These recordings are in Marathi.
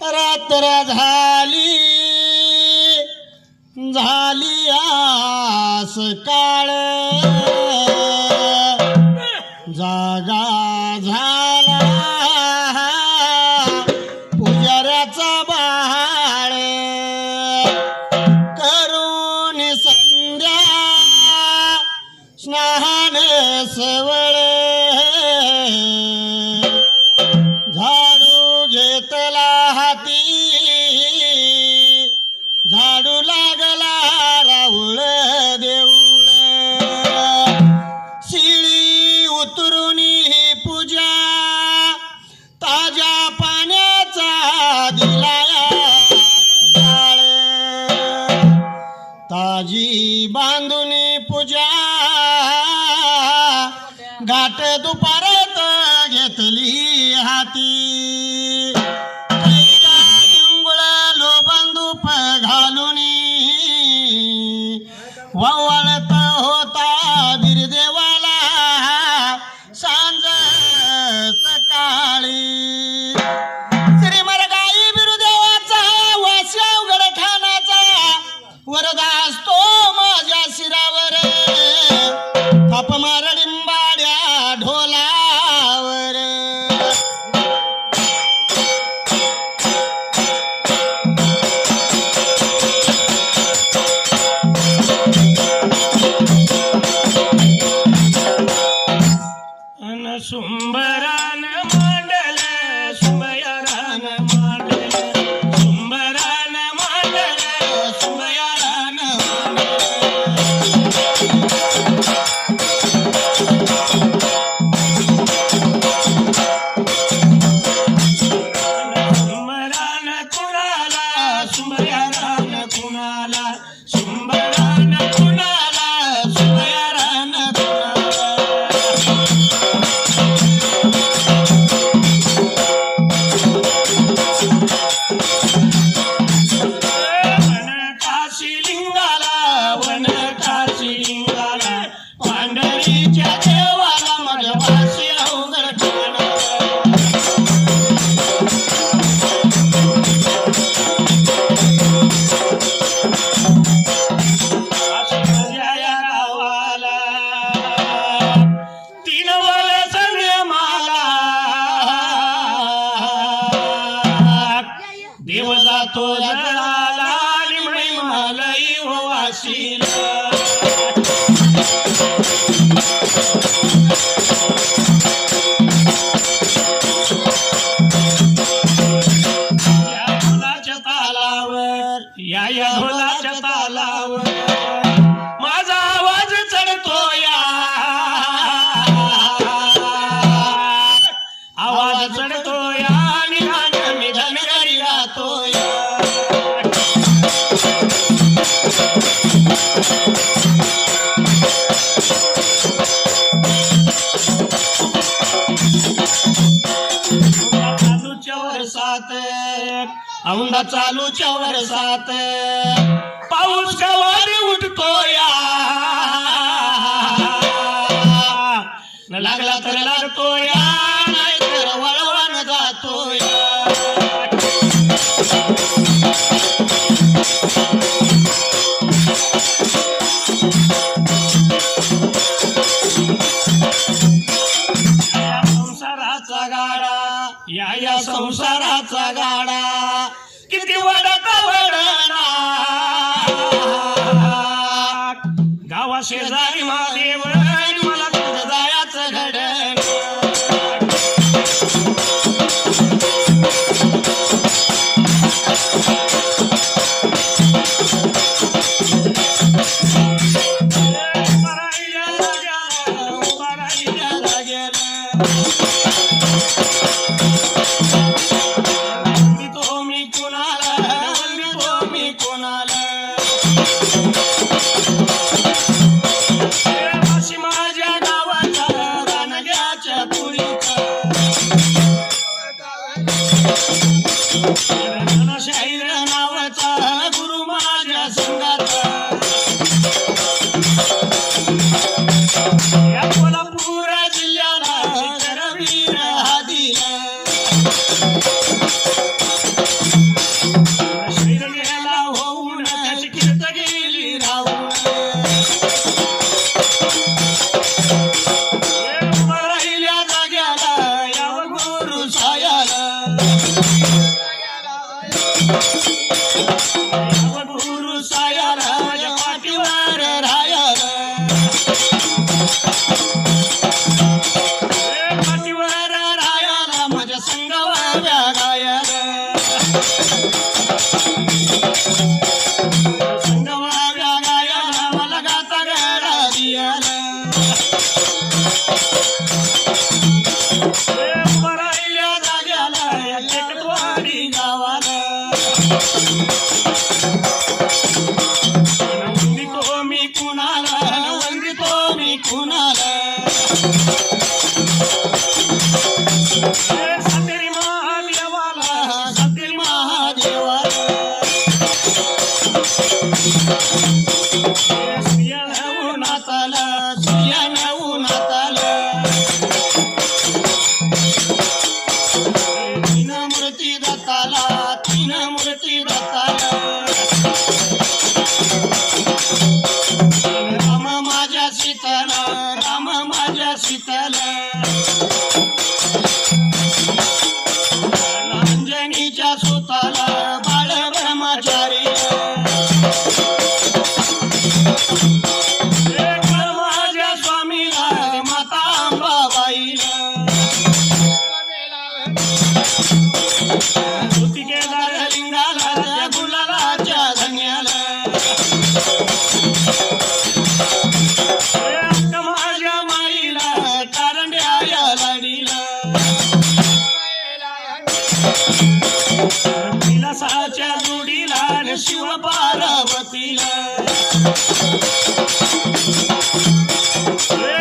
रात्र झाली झाली आस काळ जागा झाला पुजाऱ्याचा बाळ करून संध्या स्नान सवळ झाडू घेतला हाती झाडू लागला राहुळ देऊळ शिळी उतरून ही पूजा ताज्या पाण्याचा दिला काळ ताजी बांधून पूजा घाट दुपारात घेतली हाती लो बंदूप घालून वळत होता बिरदेवाला सांज सकाळी श्रीमरगाई बिरदेवाचा वास्या उघड खानाचा वरदा असतो माझ्या शिरावर थाप मार लिंबाड्या ढोलावर सुंबरान मांडल सुंबयारान मांडल सुंबरान मांडल सुंबयारान सुंबरान कुणाला सुंबयारान कुणाला सुंबरान कुणाला सुंबयारान देव जातो जळाला आणि महिमालई वाशीला या ढोलाच्या तालावर या ढोलाच्या तालावर माझा आवाज चढतो या आवाज चढतो या आणि मी धनगरी राहतो चालूच्या वर्षात औंधा चालूच्या वर्षात पाऊस गवारी उठतो या लागला लागला तर लागतो या नाहीतर वळवण जातो या या संसाराचा गाडा किती वडत वडना गावा शेजारी महादेव मला तुझं जायाचं घडण शाहीर नावाचा गुरु माझ्या संगाचा या कोल्हापूर जिल्ह्याला करवीर हा दिला शाहीर गेला होऊन त्याची कीर्त गेली राहून राहिल्या जाग्याला याव गुरु सायाला गुरु सायाला पाठीवर रायाला पाठीवर रायाला माझ्या संगवाव्या गायाला संगवाव्या गायाला मला गाता गाडा दियाला राहिल्या जाग्याला टेकटवाडी गावाला वंदितो मी कुणाला वंदितो मी कुणाला सतेरी महादेवाला सतेरी महादेवाला स्त्रिया नाताला स्त्रिया नाताला तीन मूर्ती दत्ताला तीन मूर्ती दत्ताला राम माझ्या सीताला राम माझ्या सीताला अंजनीच्या सुताला बाळ ब्रह्मचारी माझ्या स्वामीला माता अंबाबाईला केदार लिंगाला त्या गुलालाच्या धन्याला माझ्या माईला कारंड्या या लाडीला विलासाच्या जोडीला शिव पार्वतीला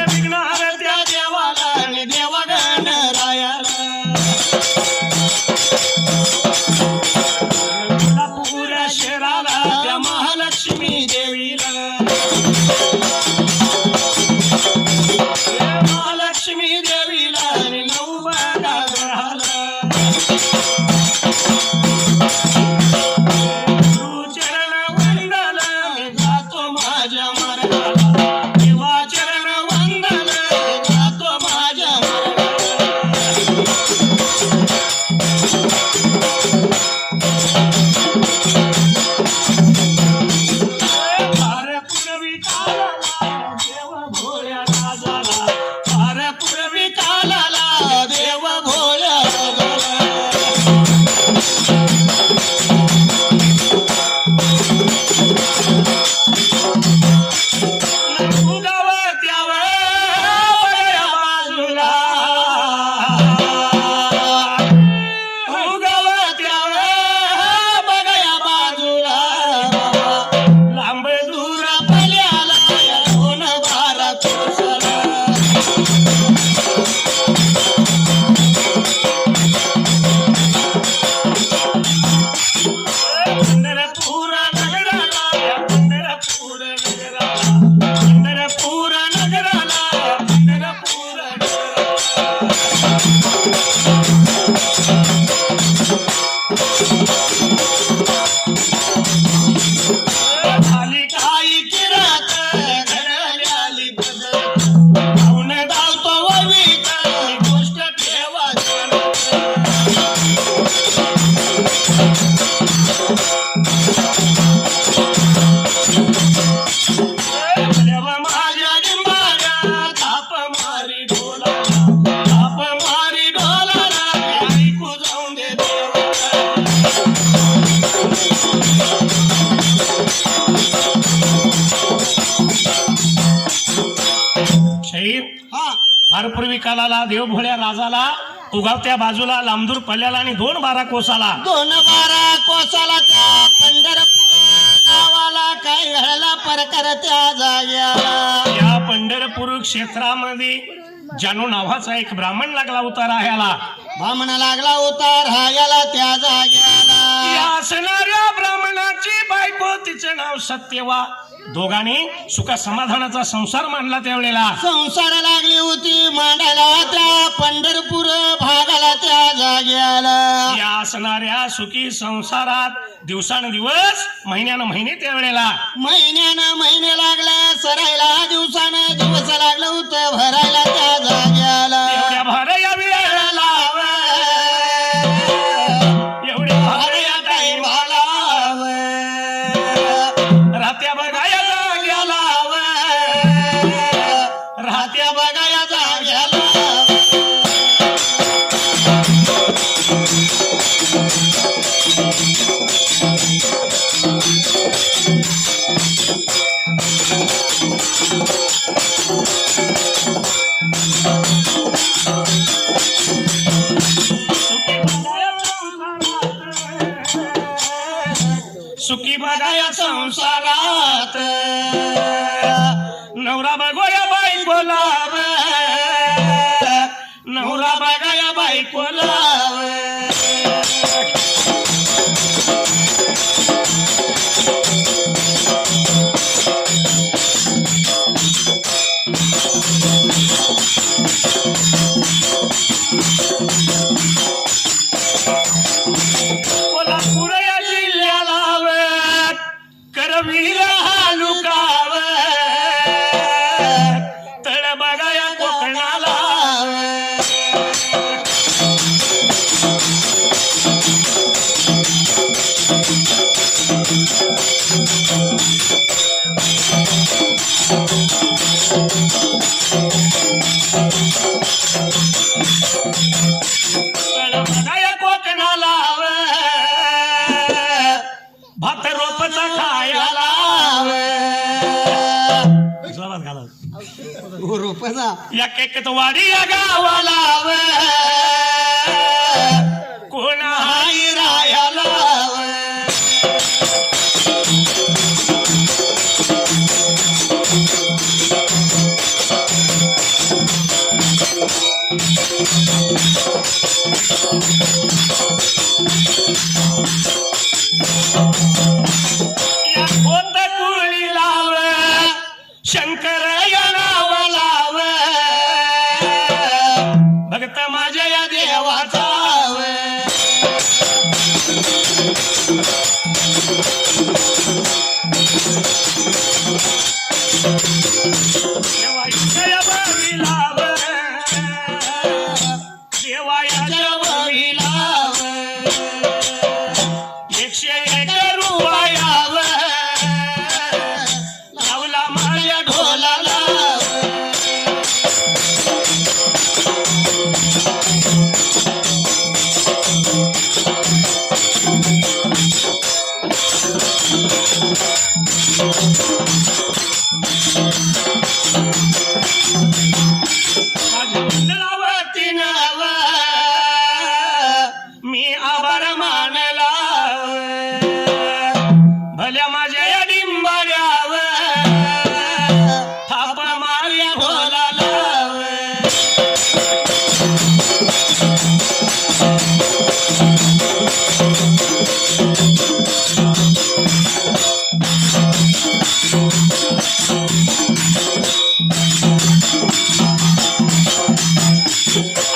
विघ्नार त्या देवाला आणि देवागण रायाला कोल्हापूर शहराला त्या महालक्ष्मी देवीला महालक्ष्मी देवीला आणि नवबागा ग्रहाला गुरुचरण वंदना मी जातो माझ्या मार्गाला देवा चरण हरपूर्वी कालाला देवभोळ्या राजाला उगावत्या बाजूला लांबदूर पल्ल्याला आणि 2-12 कोसाला 2-12 कोसाला त्या पंढरपूर गावाला काय घडला प्रकार त्या जाग्याला. या पंढरपूर क्षेत्रामध्ये जानू नावाचा एक ब्राह्मण लागला होता राहायला. बामण लागला उतार हायाला त्या जाग्याला. या असणाऱ्या ब्राह्मणाची बायको तिचं नाव सत्यवा. दोघांनी सुख समाधानाचा संसार मांडला त्यावेळेला. संसार लागली होती मांडायला त्या पंढरपूर भागाला त्या जाग्याला. या असणाऱ्या सुखी संसारात दिवसांदिवस महिन्यानं महिने त्यावेळेला महिन्यानं महिने लागला सरायला दिवसानं दिवस लागलं होतं भरायला त्या जाग्याला. एवढ्या भार या वेळेला एवढ्या भार या टाईमाला रात्या बघाया जाग्याला रात्या बघाया जाग्याला. सुखी बघाया संसारात नवरा बघोया बायकोला नवरा बघाया बायकोला. कोल्हापूर या जिल्ह्याला करवीर हालुकाव तळ बघाया कोकणाला. तळ बघाया कोकणाला भात रोपचा खायला. जोरात घाला. रुपया या केकत वाडी या गावाला कोण हाय रायाला. या कोणत कुळी लाव शंकर या नाव लाव भक्त माझ्या या देवाचा. देवाच्या बावी लाव देवाच्या बावी लाव 101 रुपयाव लावला माझ्या ढोलाला. माझ्या मंडळावरती नाव मी आभार मानला भल्या माझ्या या डिंबाड्यावर थाप मार्या ढोलाला.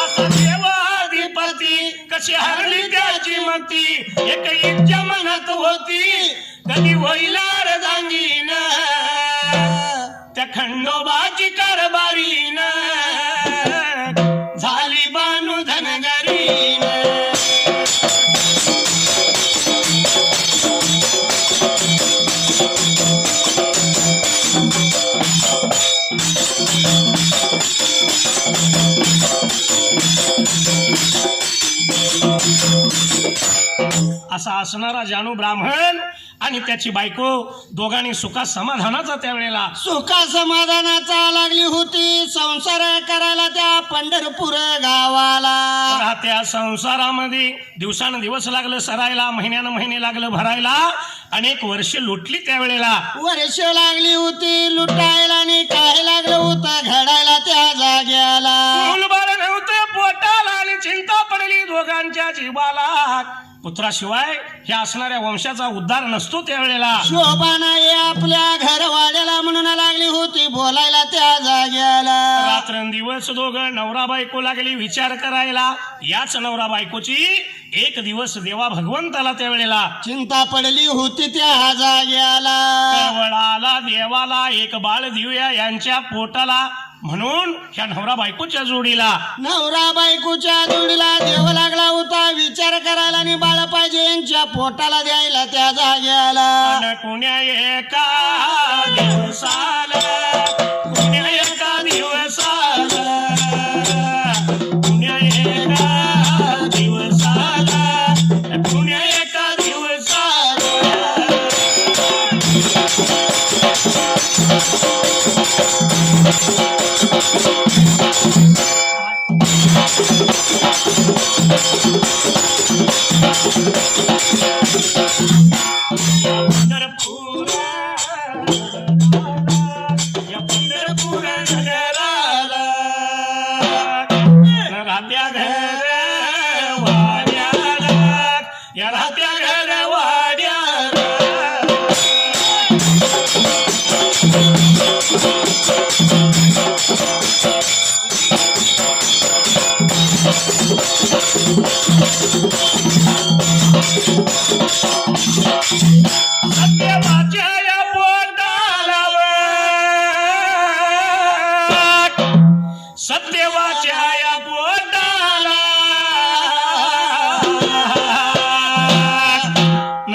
असा देवाधिपती कशी हरली त्याची मती एक इच्छा मनात होती कधी होईल अर्धांगीन त्या खंडोबाची कारभारीन झाली बानू धनगरीन. असा असणारा जानू ब्राह्मण आणि त्याची बायको दोघांनी सुखा समाधानाचा त्यावेळेला सुखा समाधानाचा लागली होती संसार करायला त्या पंढरपूर गावाला. त्या संसारामध्ये दिवसांदिवस लागलं सरायला, महिन्यानं महिने लागलं भरायला, अनेक वर्ष लुटली त्यावेळेला. वर्ष लागली होती लुटायला आणि काय लागलं होतं घडायला त्या जाग्याला. मुलबाळ नव्हते पोटाला आणि चिंता पडली दोघांच्या जीवाला. पुत्राशिवाय ह्या असणाऱ्या वंशाचा उद्धार नसतो त्यावेळेला. शोभा नाही आपल्या घरवाड्याला म्हणून लागली होती बोलायला त्या जाग्याला. रात्रंदिवस दोघं नवरा बायको लागली विचार करायला. याच नवरा बायकोची एक दिवस देवा भगवंताला त्यावेळेला चिंता पडली होती त्या जाग्याला. वळाला देवाला एक बाळ देऊया यांच्या पोटाला, म्हणून ह्या नवरा बायकोच्या जोडीला नवरा बायकोच्या जोडीला देव लागला होता विचार करायला आणि बाळ पाहिजे यांच्या पोटाला द्यायला त्या जाग्याला. अन कुण्या एका दिवसाला, कुण्या एका दिवसाला, कुण्या एका दिवसाला, कुण्या एका दिवसाला पंढरपूर नगराला राहत्या घर वाड्याला, या राहत्या घर वाड्याला सत्यवाच्या या पोटाला, सत्यवाच्या या पोटाला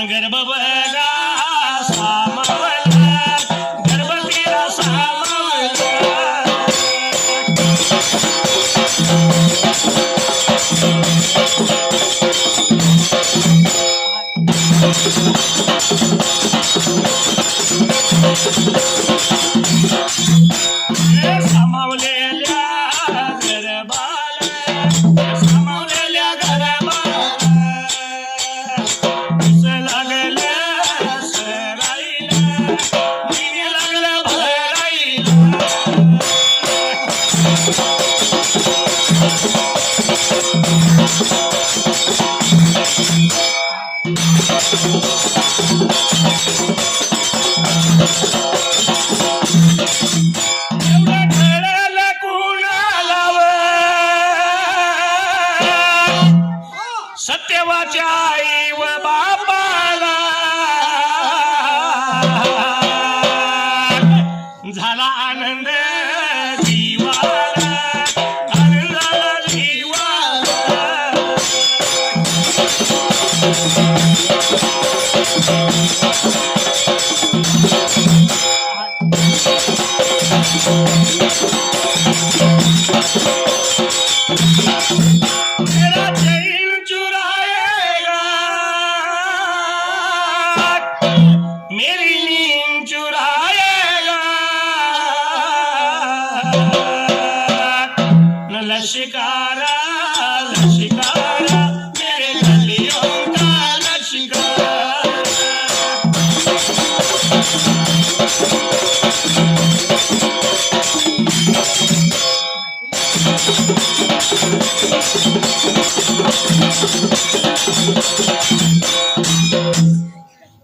गर्भ बघा सामावला, गर्भ तिला सामावला. सामावलेल्या गरबाला, सामावलेल्या गरबाला लागलं सराईला, मिनी लागलं भराईला. एवढं ठरलं कुणाला सत्यवाच्या आई व बापाला, झाला आनंद जीवाला, आनंदाला जीवाला. मेरा चैन चुराएगा, मेरी नींद चुराएगा, न लश्कारा लश्कारा मेरे गलियों का लश्कारा.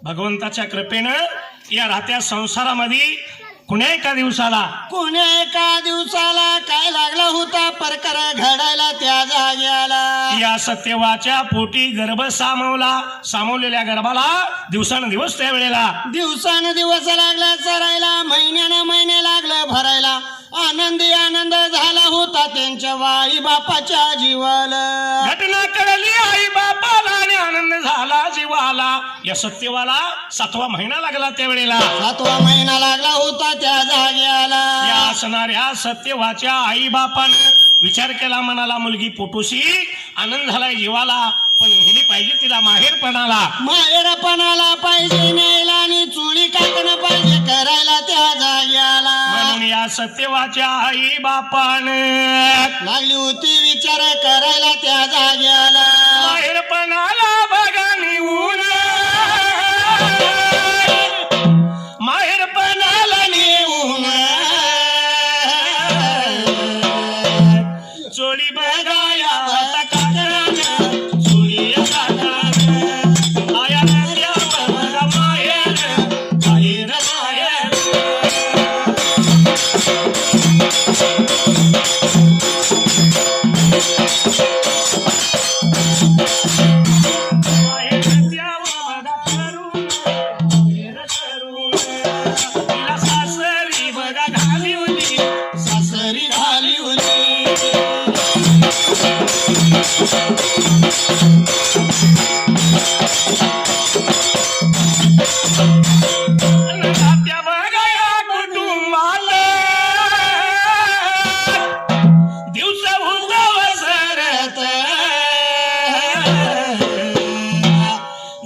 भगवंताच्या कृपेनं या राहत्या संसारामध्ये कुण्या एका दिवसाला काय लागला होता प्रकार घडायला त्या जाग्याला. या सत्यवाच्या पोटी गर्भ सामावलेल्या गर्भाला दिवसांदिवस त्यावेळेला दिवसांदिवस लागला चरायला, महिन्यानं महिने लागलं भरायला. आनंदी आनंद झाला होता त्यांच्या आई बापाच्या जीवाला. घटना कळली आई बापाला आणि आनंद झाला जीवाला. या सत्यवाला 7वा महिना लागला त्यावेळेला. 7वा महिना लागला होता त्या जाग्याला. या असणाऱ्या सत्यवाच्या आई बापानं विचार केला, मनाला मुलगी पोटोशी आनंद झालाय जीवाला. पण नेली पाहिजे तिला माहेरपणाला. माहेरपणाला पाहिजे न्यायला आणि चुली काकणं पाहिजे करायला त्या जाग्याला. म्हणून या सत्यवाच्या आई बापान लागली होती विचार करायला त्या जाग्याला. माहेरपणाला बघा निघून माहेरपणाला नेऊन चोळी बघाया काकणानं चोळी काकणानं आया नद्या बघा माहेर माहेर माहेर. माहेर नद्या बघा करून माहेर करून तिला सासरी बघा घाली होती सासरी झाली होती. त्या बघा या कुटुंबाला दिवस सरत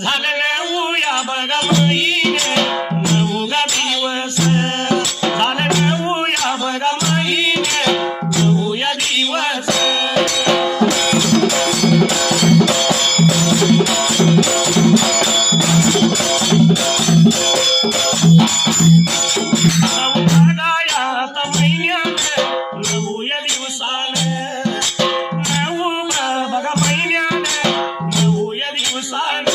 झालं नऊ या बघा महिने नऊ गा दिवस झालं नऊ या बघा महिने नऊ या दिवस. नऊ बघायात महिन्यात नऊ या दिवसानं नऊ बघा महिन्यानं नऊ या दिवसानं.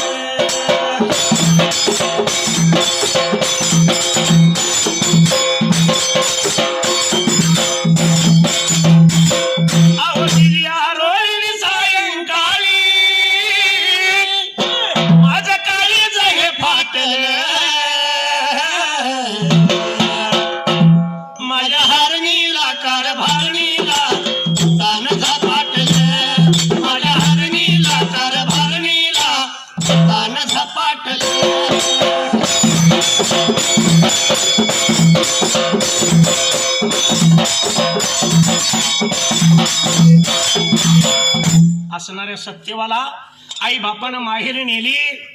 आवडील्या रोहिणी सायंकाळी माझं काळीज हे फाटलं माझ्या हरणीला कारभारणीला तान झपाटलं माझ्या हरणीला कारभारणीला तान झपाटलं. असणाऱ्या सत्यवाला आई बापानं माहेरी नेली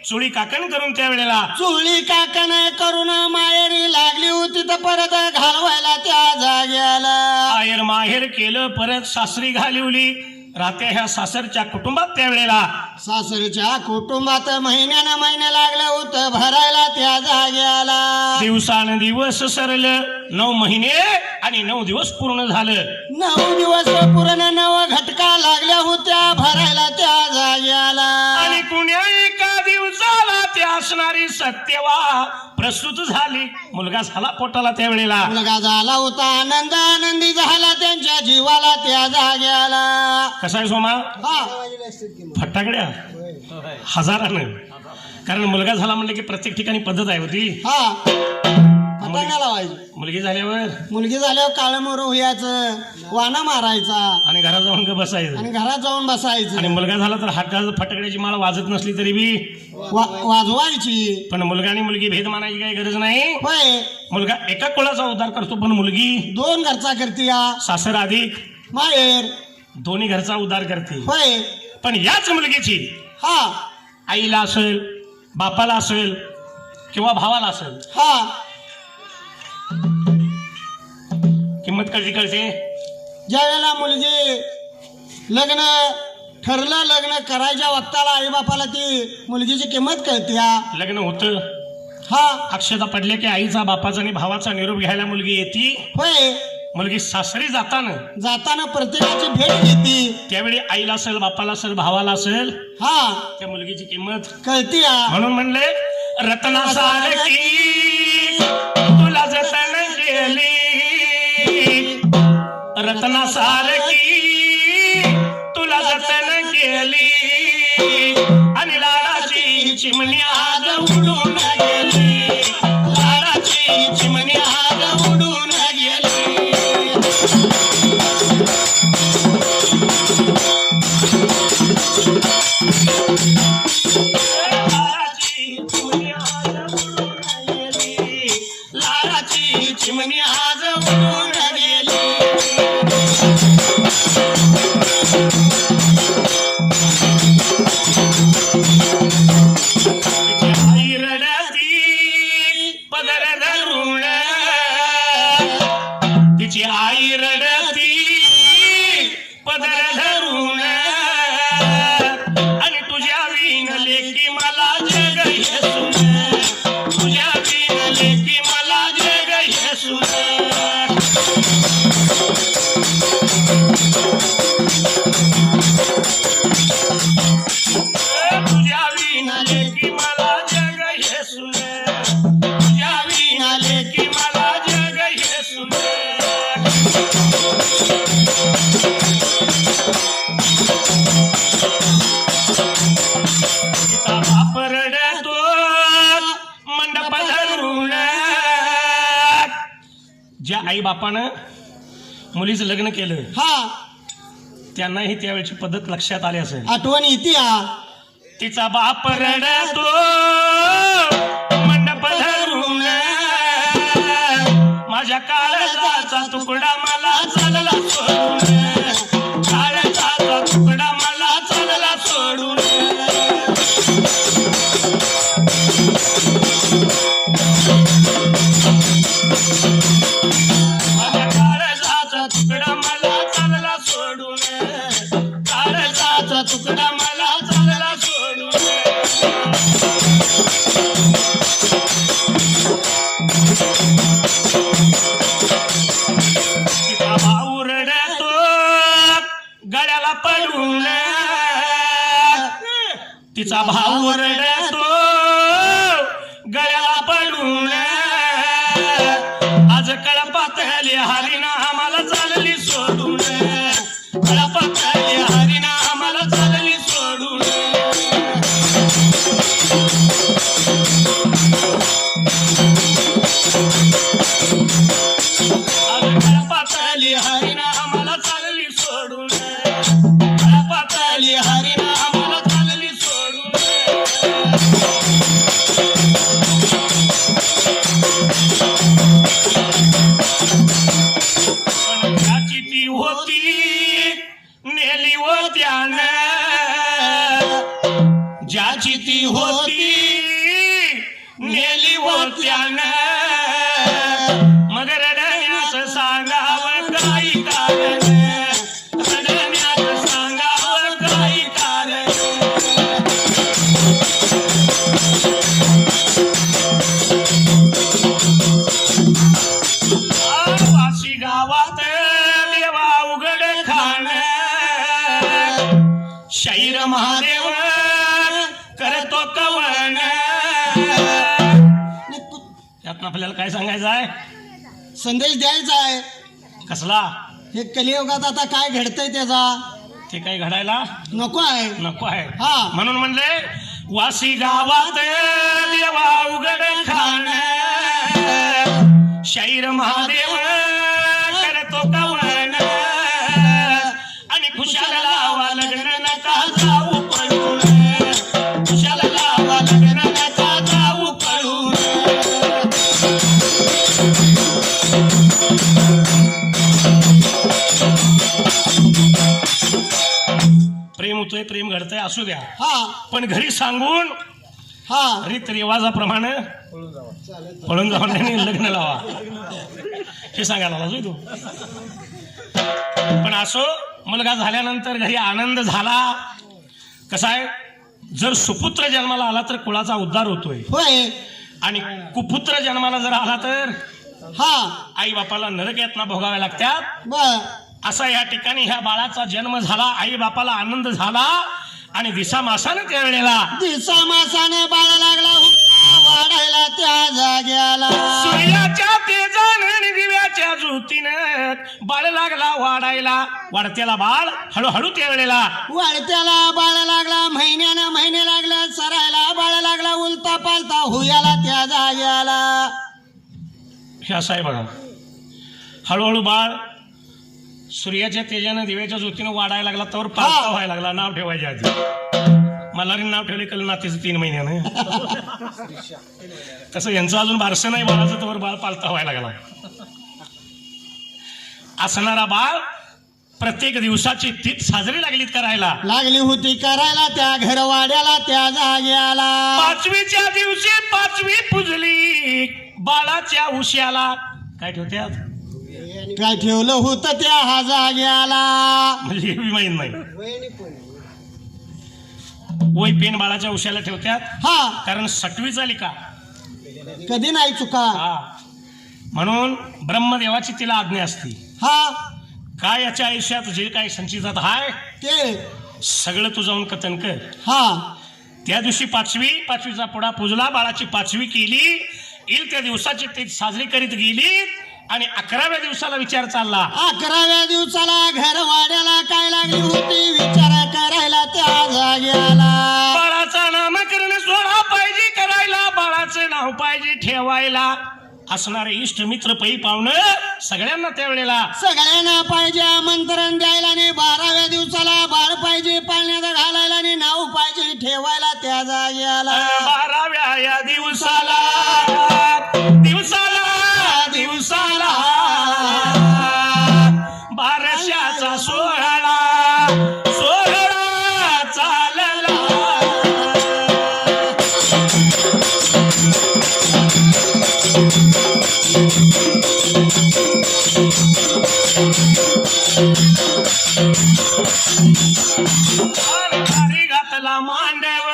चुळी काकण करून त्यावेळेला. चुली काकण करून माहेरी लागली होती तर परत घालवायला त्या जाग्याला. आयर माहेर केलं परत सासरी घालिवली राहत्या ह्या सासरच्या कुटुंबात त्यावेळेला. सासरच्या कुटुंबात महिन्यानं महिना लागलं होतं भरायला त्या जाग्याला. दिवसानं दिवस सरलं 9 महिने आणि 9 दिवस पूर्ण झालं. 9 दिवस पूर्ण 9 घटका लागल्या होत्या भरायला त्या जाग्याला. आणि कुण्या एका दिवसाला ती असणारी सत्यवा प्रस्तुत झाली. मुलगा झाला पोटाला त्यावेळेला. मुलगा झाला होता आनंदी झाला त्यांच्या जीवाला त्या जाग्याला. कसा आहे सोमा हा फटाकड्या हजारानं. कारण मुलगा झाला म्हणलं की प्रत्येक ठिकाणी पद्धत आहे होती. हा फटाका लावायची. मुलगी झाल्यावर मुलगी झाल्यावर काळं मोर हुयाचं वाना मारायचा आणि घरात जाऊन ग बसायचं. आणि घरात जाऊन बसायचं. आणि मुलगा झाला तर हातात फटाकड्याची माळ वाजत नसली तरी बी वाजवायची. पण मुलगा आणि मुलगी भेद मानायची काही गरज नाही. होय मुलगा एका कुळाचा उद्धार करतो पण मुलगी 2 घरचा करते या सासर अधिक माहेर. दोन्ही घरचा उद्धार करते. होय पण याच मुलगीची हा आईला असेल बापाला असेल किंवा भावाला असेल हा किंमत कळते. ज्या वेळेला मुलगी लग्न ठरलं लग्न करायच्या वक्ताला आई बापाला ती मुलगीची किंमत कळते. लग्न होतं हा अक्षता पडल्या की आईचा बापाचा आणि भावाचा निरोप घ्यायला मुलगी येते. होय मुलगी सासरी जाताना प्रत्येकाची भेट घेते. त्यावेळी आईला असेल बापाला असेल भावाला असेल हा त्या मुलगीची किंमत कळते. म्हणून म्हणले रत्नासारखी तुला जतन केली रत्नासारखी तुला जतन केली आणि लाडाची चिमणी आज उडून गेली लाडाची चिमणी आज उडून गेली. लाडाची चिमणी आज उडून गेली. तिचा बाप रडतो मंडप धरून. ज्या आई बापानं मुलीचं लग्न केलं हा त्यांनाही त्यावेळची पद्धत लक्षात आली असेल. आठवण येते हा. तिचा बाप रडतो मंडप धरून. माझ्या काळजाचा तुकडा मला चालला सोडून. काळजाचा तुकडा मला चालला सोडून. माझ्या काळजाचा तुकडा मला चालला सोडून. काळजाचा तुकडा मला चालला सोडून. तिचा भाऊ रडतो गळ्याला पडून. तिचा भाऊ रडतो गळ्याला पडून. आज कळपातली हरिणा आम्हाला चालली सोडून. कळपातली हरिणा आम्हाला चालली सोडून. आज कळपातली हरिणा आम्हाला चालली सोडून. कळपातली हरिणा आम्हाला चालली सोडून. पण ज्याची ती होती नेली होत्यानं. ज्याची ती होती नेली होत्यानं. मग रडण्याचं सांगावं काही कारण. रडण्याचं सांगावं काही कारण. वाशी गावात देवा उघड खाण. शैर महादेव करतो कवण. त्यातनं आपल्याला काय सांगायचं आहे? संदेश द्यायचा आहे. कसला? हे कलियुगात आता काय घडतंय त्याचा ते काही घडायला नको आहे. नको आहे. हा. म्हणून म्हणले वाशी गावात देवा उघड खाण. शैर महादेव करतो कवण. आणि खुशाला लावा लग्न नका जाऊ पळून. खुशाला लावा लग्न नका जाऊ पळून. प्रेम होतोय, प्रेम घडतंय, असू द्या. हा पण घरी सांगून हा रीत रिवाजाप्रमाणे पळून जाऊन नाही लग्न लावा हे सांगायला लागलो तू. पण असो मुलगा झाल्यानंतर घरी आनंद झाला. कसा आहे, जर सुपुत्र जन्माला आला तर कुळाचा उद्धार होतोय. होय. आणि कुपुत्र जन्माला जर आला तर हा आई बापाला नरक यातना भोगाव्या लागतात. बर. असा या ठिकाणी ह्या बाळाचा जन्म झाला. आई बापाला आनंद झाला. आणि दिसा मासानं त्या वेळेला दिसा मासाने बाळ लागला होता वाढायला त्या जाग्याला. सूर्याच्या तेजानं आणि दिव्याच्या ज्योतीनं बाळ लागला वाढायला. वाढत्याला बाळ हळूहळू त्या वेळेला वाढत्याला बाळ लागला. महिन्यानं महिने लागला सरायला. बाळ लागला उलता पालता हुयाला त्या जाग्याला. हे असं आहे बघा. हळूहळू बाळ सूर्याच्या तेजानं दिव्याच्या ज्योतीनं वाढायला लागला. तर पालता व्हायला लागला. नाव ठेवायच्या आधी मल्हारीने नाव ठेवले कल नातीचं 3 महिन्यानं. तसं यांचं अजून बारसं नाही बाळाचं, तर बाळ पालता व्हायला लागला. असणारा बाळ प्रत्येक दिवसाची तीच साजरी लागलीत करायला. लागली होती करायला त्या घरवाड्याला त्या जाग्याला. 5वीच्या दिवशी 5वी पुजली बाळाच्या उश्याला. काय ठेवत्यात? काय ठेवलं होतं त्या हा जाग्याला. म्हणजे हे बी माहीत नाही. वय पेन बाळाच्या उश्याला ठेवत्यात. हा कारण 6वी झाली का कधी नाही चुका. हा. म्हणून ब्रह्मदेवाची तिला आज्ञा असते. हा काय याच्या आयुष्यात जे काही संचितात हाय ते सगळं तू जाऊन कथन कर. हा त्या दिवशी 5वीचा पुडा पुजला. बाळाची 5वी केली. येईल त्या दिवसाची ते साजरी करीत गेली. आणि 11व्या दिवसाला विचार चालला. 11व्या दिवसाला घर वाड्याला काय लागली होती विचार करायला त्या जागी आला. बाळाचं नामकरण सोहळा पाहिजे करायला, बाळाचं नाव पाहिजे ठेवायला. असणारे इष्ट मित्र पै पाहुणं सगळ्यांना त्यावेळेला सगळ्यांना पाहिजे आमंत्रण द्यायला आणि 12व्या दिवसाला बाळ पाहिजे पाळण्यात घालायला आणि नाव पाहिजे ठेवायला त्या जागी आला. 12व्या या दिवसाला दिवसाला बारशाचा सोहळा चालला. घारी घातला मांडव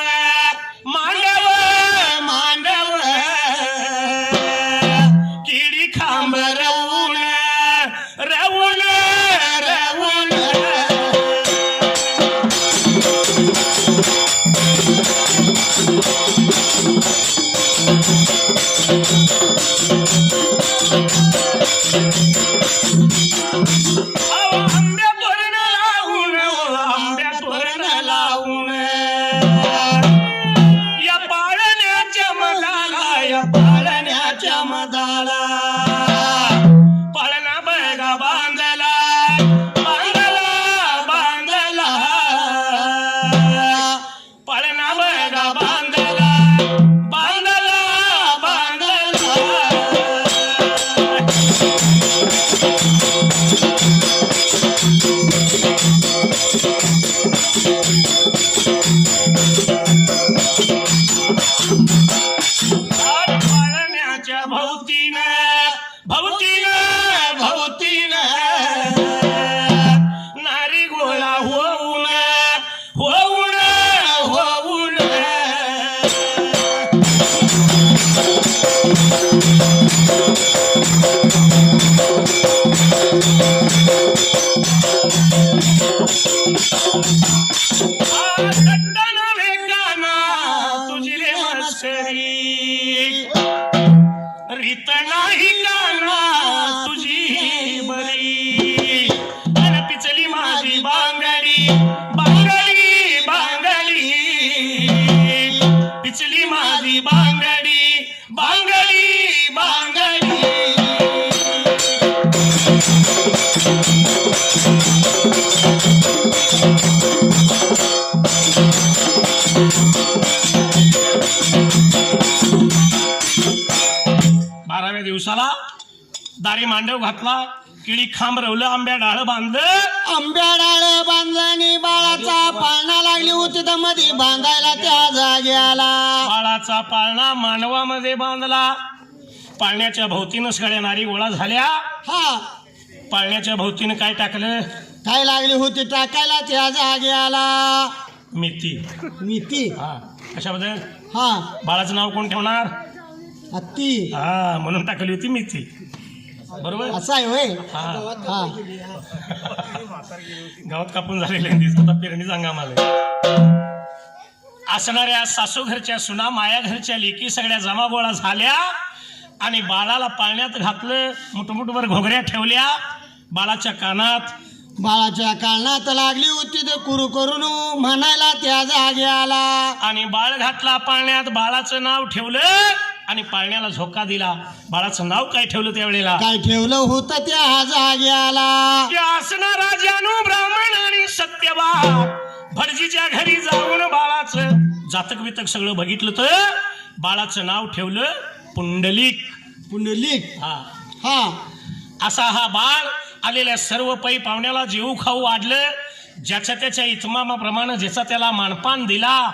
किडी खांब रवून आंब्या तोरण लावून या पाळण्याच्या मधाला पाळणा बघा बांधला पाळणा बघा बांधला पाळण्याच्या भवतीन नारी गोळा होऊन तुझी रे मस्करी रीत नाही काना तुझी बरी. अन पिचली माझी बांगडी पिचली माझी बांगडी बाराव्या दिवसाला दारी मांडव घातला, किडी खांब रवलं, आंब्या डाळ बांधल्याने बाळाचा पाळणा लागली होती तर मध्ये बांधायला त्या जागी आला. बाळाचा पाळणा मानवामध्ये बांधला. पाळण्याच्या भोवतीनं सगळ्या नारी गोळा झाल्या. हा पाळण्याच्या भोवतीनं काय टाकलं? काय लागली होती टाकायला त्या जागी आला. मिती. हा कशाबद्दल? हा बाळाचं नाव कोण ठेवणार? हत्ती. हा म्हणून टाकली होती मिती. बरोबर असं आहे होय. हा हा गावात कापून झालेले आता पेरणी सांगा मला. असणाऱ्या सासू घरच्या सुना माया घरच्या लेकी सगळ्या जमागोळा झाल्या आणि बाळाला पाळण्यात घातलं. मुठमुठभर घोगऱ्या ठेवल्या. बाळाच्या कानात लागली होती तर कुरू करून म्हणायला त्या जागी आला. आणि बाळ घातला पाळण्यात. बाळाचं नाव ठेवलं आणि पाळण्याला झोका दिला. बाळाचं नाव काय ठेवलं त्यावेळेला? काय ठेवलं होतं त्या जागी आला. असणारा जानू ब्राह्मण आणि सत्यवान भटजीच्या घरी जाऊन बाळाचं जातक बितक सगळं बघितलं तर बाळाचं नाव ठेवलं पुंडलिक. हा असा हा बाळ आलेल्या सर्व पै पाहुण्याला जेऊ खाऊ वाढलं. ज्याच्या त्याच्या इतमामाप्रमाणे ज्याचा त्याला मानपान दिला.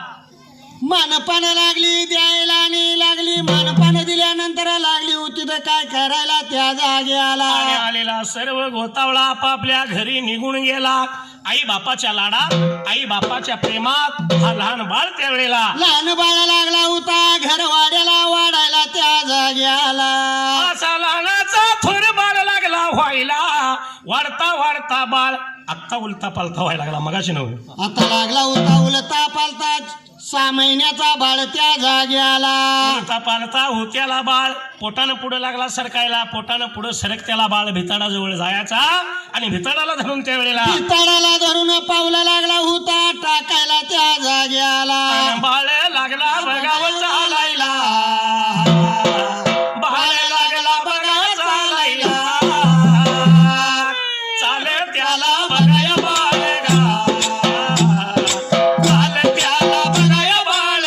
मानपान लागली द्यायला आणि लागली मानपान दिल्यानंतर लागली होती तर काय करायला त्या जागी आला. आणि आलेला सर्व गोतावळा आपापल्या घरी निघून गेला. आई बापाच्या लाडात, आई बापाच्या प्रेमात हा लहान बाळ त्यावेळेला लहान बाळा लागला होता घर वाड्याला वाढायला त्या जागी आला. असा लहानाचा थोर बाळ लागला व्हायला. वाढता वाढता बाळ आत्ता उलता पालता व्हायला लागला. मगाशी नव्हे आता लागला होता उलटा पालता 6 महिन्याचा बाळ त्या जाग्याला उलता पालता होत्याला बाळ पोटानं पुढे लागला सरकायला पोटानं पुढे सरकत्याला बाळ भिताडाजवळ जायचा आणि भिताडाला धरून त्यावेळेला तडाला धरून पावला लागला होता टाकायला त्या जाग्याला बाळ लागला बघावं चालायला बाळ लागला बघा चालायला चाले त्याला बघाया बाळ चाले त्याला बघाया बाळ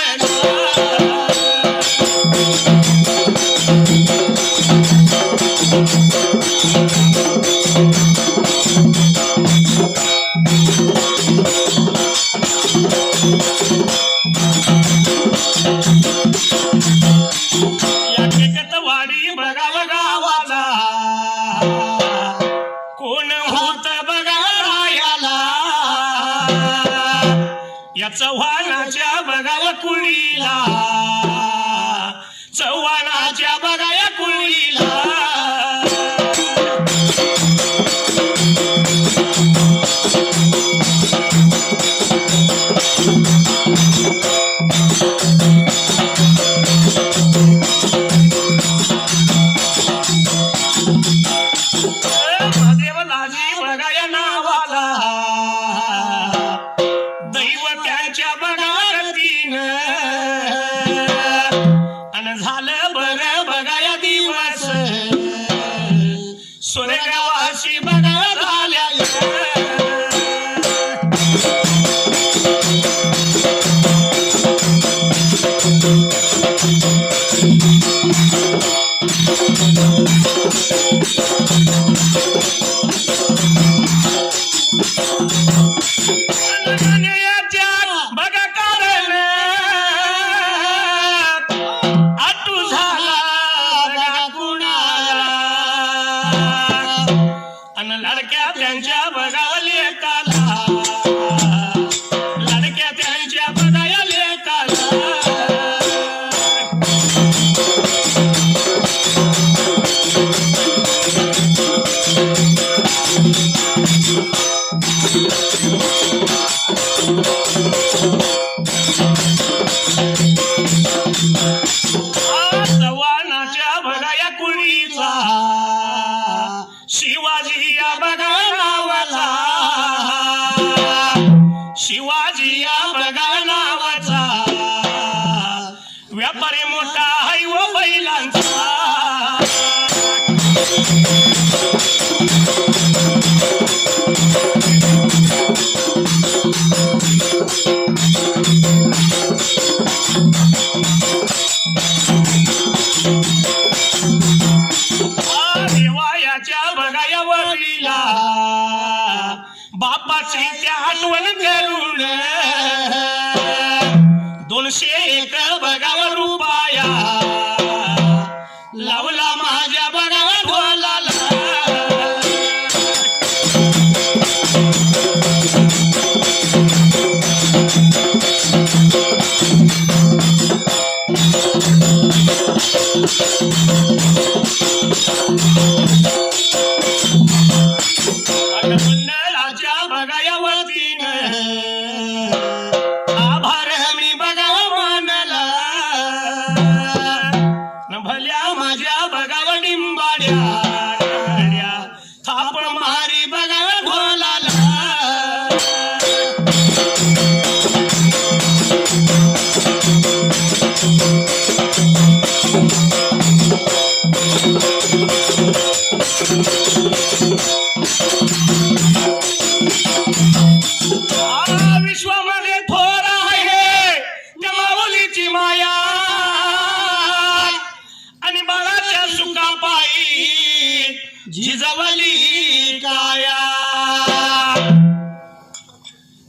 या टेकत वाडी बघावं गावाला कोण होत बघा रायाला या चव्हाणाच्या बघाव कुळीला चव्हाणाच्या बघाया कुळीला देवलाजी बघाया नावाला दैव त्यांच्या बघारतीन आणि झालं बरं बघाया दिवस स्वर्गवासी बघा झाल्या बघा कारण आटू झाला बघा कुणाला आणि लडक्या त्यांच्या बघाव लेकाला लडक्या त्यांच्या बघाया लेकाला चव्हाणाच्या बघाया कुळीचा शिवाजी या बघा नावाचा शिवाजी या बघा नावाचा व्यापारी मोठा हाय व बैलांचा देवायाच्या बघाया वडीला बापाची त्या आठवण करून 201 बघाव रुपया लावला माझ्या बघावा ढोलाला मंडळाच्या बघाया वतीनं आभार मी बघाव मानला न भल्या माझ्या बघाव डिंबाड्या थाप मारी बघाव ढोलाला विश्वामध्ये थोर आहे त्या माऊलीची माया आणि बाळाच्या सुखापायी जिजवली काया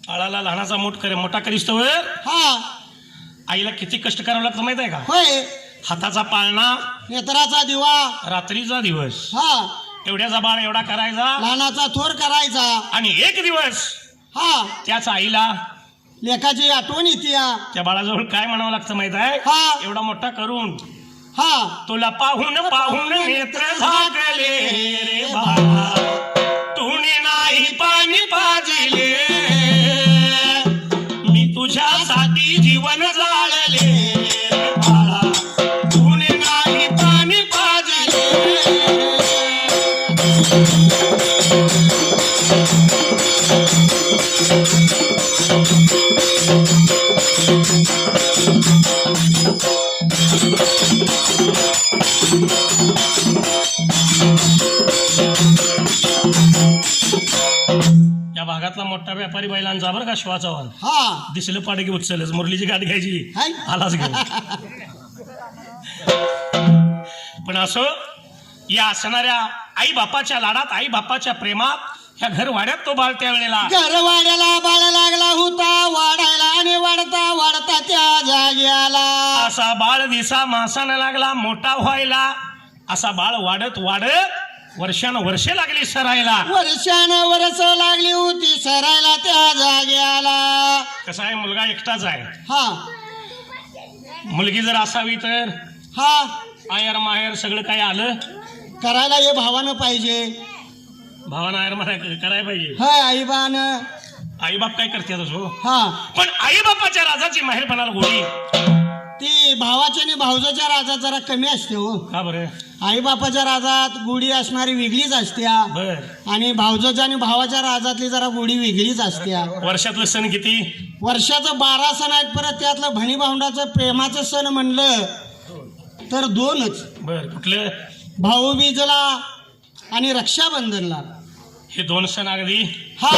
बाळाला लहानाचा मोठा करीस्तवर हा आईला किती कष्ट करावं लागतं माहित आहे का होय हाताचा पाळणा नेत्राचा दिवा रात्रीचा दिवस हा एवढ्याचा बाळ एवढा करायचा लहानाचा थोर करायचा आणि एक दिवस हा त्याच आईला लेखाची आठवण येते त्या बाळाजवळ काय म्हणावं लागतं माहित आहे हा एवढा मोठा करून हा तुला पाहून पाहून नेत्र झाकले रे बाळा तुने नाही पाणी पाजिले मी तुझ्यासाठी जीवन या भागातला मोठा व्यापारी बैलांचा बरं का शिवा चव्हाण. हा दिसलं पाडे की उचलच मुरलीची गाठ घ्यायची हाय. आलाच घेऊन. पण असो या असणाऱ्या आई बापाच्या लाडात आई बापाच्या प्रेमात ह्या घर वाड्यात तो बाळ त्या वेळेला घर वाड्याला बाळ लागला होता वाढायला आणि वाढता वाढता त्या जागी आला. असा बाळ दिसा मासानं लागला मोठा व्हायला. असा बाळ वाढत वाढत वर्षे लागली सरायला. वर्षानं वर्ष लागली होती सरायला त्या जागी आला. कसा आहे मुलगा एकटाच आहे. हा मुलगी जर असावी तर हा आयर माहेर सगळं काही आलं. करायला हे भावानं पाहिजे. भावानं आयर माहेर करायला पाहिजे. हा आईबान आई बाप काय करते हो. हा पण आई बापाच्या राजाची माहेरपणाला गोडी ती भावाच्या आणि भाऊजाच्या राजात जरा कमी असते हो. का बरं. आई बापाच्या राजात गुढी असणारी वेगळीच असत्या बर आणि भाऊजाच्या आणि भावाच्या राजातली जरा गुढी वेगळीच असत्या. वर्षातलं सण किती. वर्षाचं 12 सण आहेत. परत त्यातलं भणी भावंडाचं प्रेमाचं सण म्हणलं तर 2च. बर कुठलं. भाऊबीजला आणि रक्षाबंधनला. हे 2 सण अगदी. हा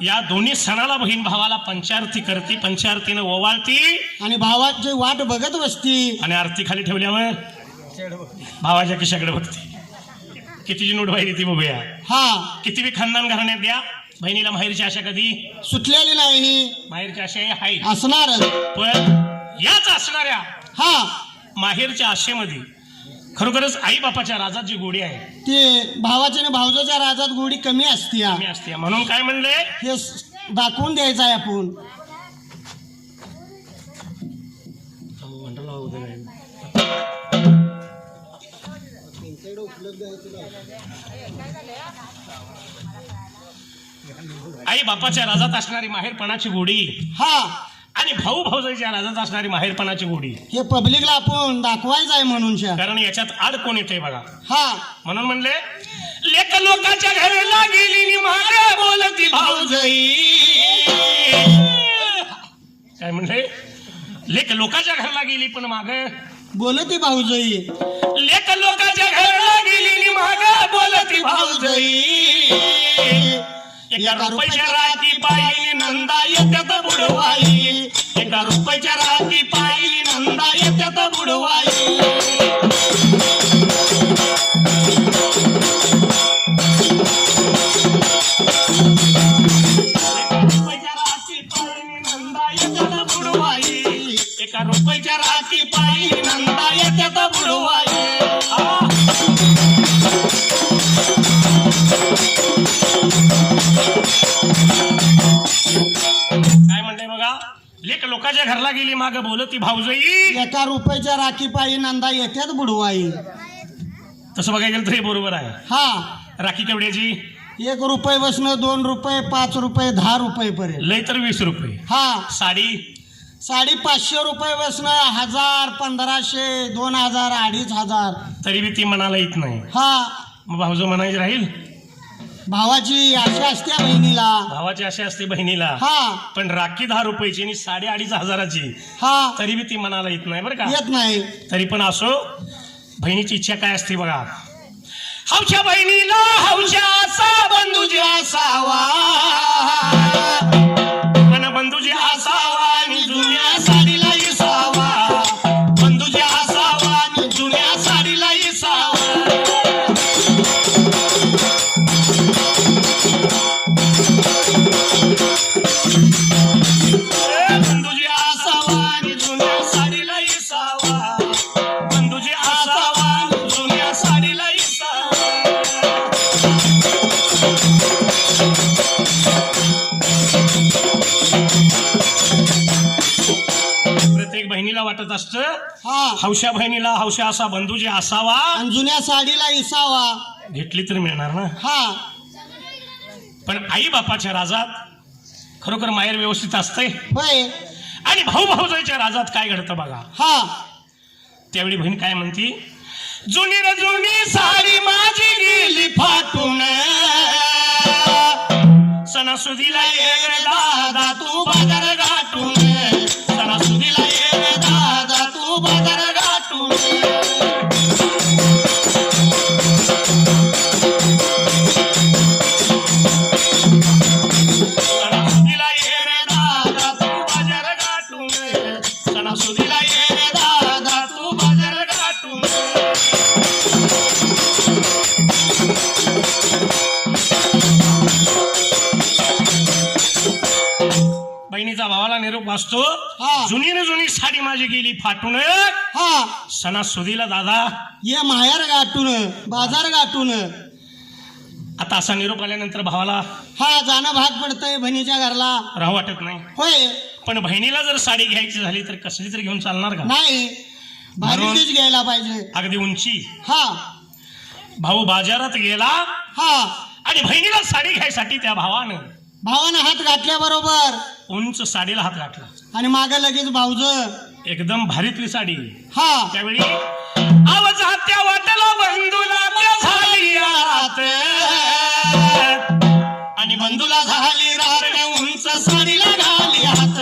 या दोन्ही सणाला बहीण भावाला पंचारती करते. पंचारतीनं ओवाळती आणि भावाची वाट बघत बसती आणि आरती खाली ठेवल्यावर भावाच्या खिशाकडे बघते. कितीची नोट बाहेर ती बघूया. हा किती बी खानदान घराण्यात द्या बहिणीला माहेरची आशा कधी सुटलेली नाही. माहेरची आशा आहे असणार. पण याच असणाऱ्या हा माहेरच्या आशेमध्ये खरोखरच आई बापाच्या राजात जी गोडी आहे ते भावाच्या आणि भाऊजाच्या राजात गोडी कमी असत्या. कमी असते. म्हणून काय म्हणले हे दाखवून द्यायचं आहे आपण. आई बापाच्या राजात असणारी माहेरपणाची गोडी हा आणि भाऊ भाऊजाईच्या राजात असणारी माहेरपणाची गोडी हे पब्लिकला आपण दाखवायचं आहे म्हणून शा. कारण याच्यात आड कोण येते बघा. हा म्हणून म्हणले लेक लोकाच्या घराला गेली मागे बोलती भाऊजाई. काय म्हणले लेक लोकाच्या घराला गेली पण माग बोलती भाऊजाई. लेक लोकाच्या घराला गेली मागे बोलती भाऊजाई. एका रुपयाच्या राखी पायी नंदा येत्यात बुडवाई. एका रुपयाच्या राखी पायी नंदा येत्यात बुडवाई. एका रुपयाच्या राखी पायी नंदा येत्यात बुडवाई. काय म्हणते बघा लेक लोकांच्या घरला गेली माग बोलती भाऊजाई. एका रुपयाच्या राखी पायी नंदा येत्यात बुडवाई. तसं बघायला गेलं तर हे बरोबर आहे. हा राखी केवढ्याची. 1 रुपये बसणं 2 रुपये 5 रुपये 10 रुपये पर्यंत. लय तर 20 रुपये. हा साडी 550 रुपये बसणं 1000 1500 2000 2500. तरी बी ती मनाला येत नाही. हा मग भाऊजो म्हणायची राहील. भावाची आशा असते बहिणीला. भावाची अशी असते बहिणीला. हा पण राखी 10 रुपयाची आणि साडी 2500ची हा तरी बी ती मनाला येत नाही बरं का. येत नाही. तरी पण असो बहिणीची इच्छा काय असते बघा. हौशा बहिणीला हौशा असा बंधूजी असावा. पण बंधूजी असावा आणि जुन्या साडीला इसावा. बंधूजी असावा आणि जुन्या साडीला इसावा. बंधूजी असावा आणि जुन्या साडीला इसावा. बंधूजी असावा आणि जुन्या साडीला इसावा. प्रत्येक बहिणीला वाटत असतं हा हौशा बहिणीला हौशा असा बंधूजी असावा. आणि जुन्या साडीला इसावा. घेतली तर मिळणार ना. हा पण आई बापाच्या राजात खरोखर माहेर व्यवस्थित असते. होय. आणि भाऊ भाऊजाईच्या राजात काय घडतं बघा. हा त्यावेळी बहीण काय म्हणती जुनी रे जुनी साडी माझी गेली फाटून सणासुदीला ये रे दादा तू बाजार गाठून सणासुदीला ये रे दादा तू बाजार गाठून सणासुदीला ये रे दादा तू बाजार गाठून सणासुदीला ये रे दादा तू बाजार गाठून बहिणीचा भावाला निरोप वाचतो हा. जुनी रे जुनी साडी माझी गेली फाटून हा सणासुदीला दादा ये माहेर गाठून बाजार गाठून. आता असा निरोप आल्यानंतर भावाला हा जाणं भाग पडतंय बहिणीच्या घरला. राहू वाटत नाही होय पण बहिणीला जर साडी घ्यायची झाली तर कसली तरी घेऊन चालणार का नाही भारीचीच घ्यायला पाहिजे. अगदी उंची हा भाऊ बाजारात गेला हा आणि बहिणीला साडी घ्यायसाठी त्या भावानं भावानं हात घातल्याबरोबर उंच साडीला हात घातला आणि माग लगेच भाऊज. एकदम भारीतली साडी. हा त्यावेळी आवाज हात्या वाटला बंधूला त्या झाली रात आणि बंधूला झाली रात उंच साडीला घाली हात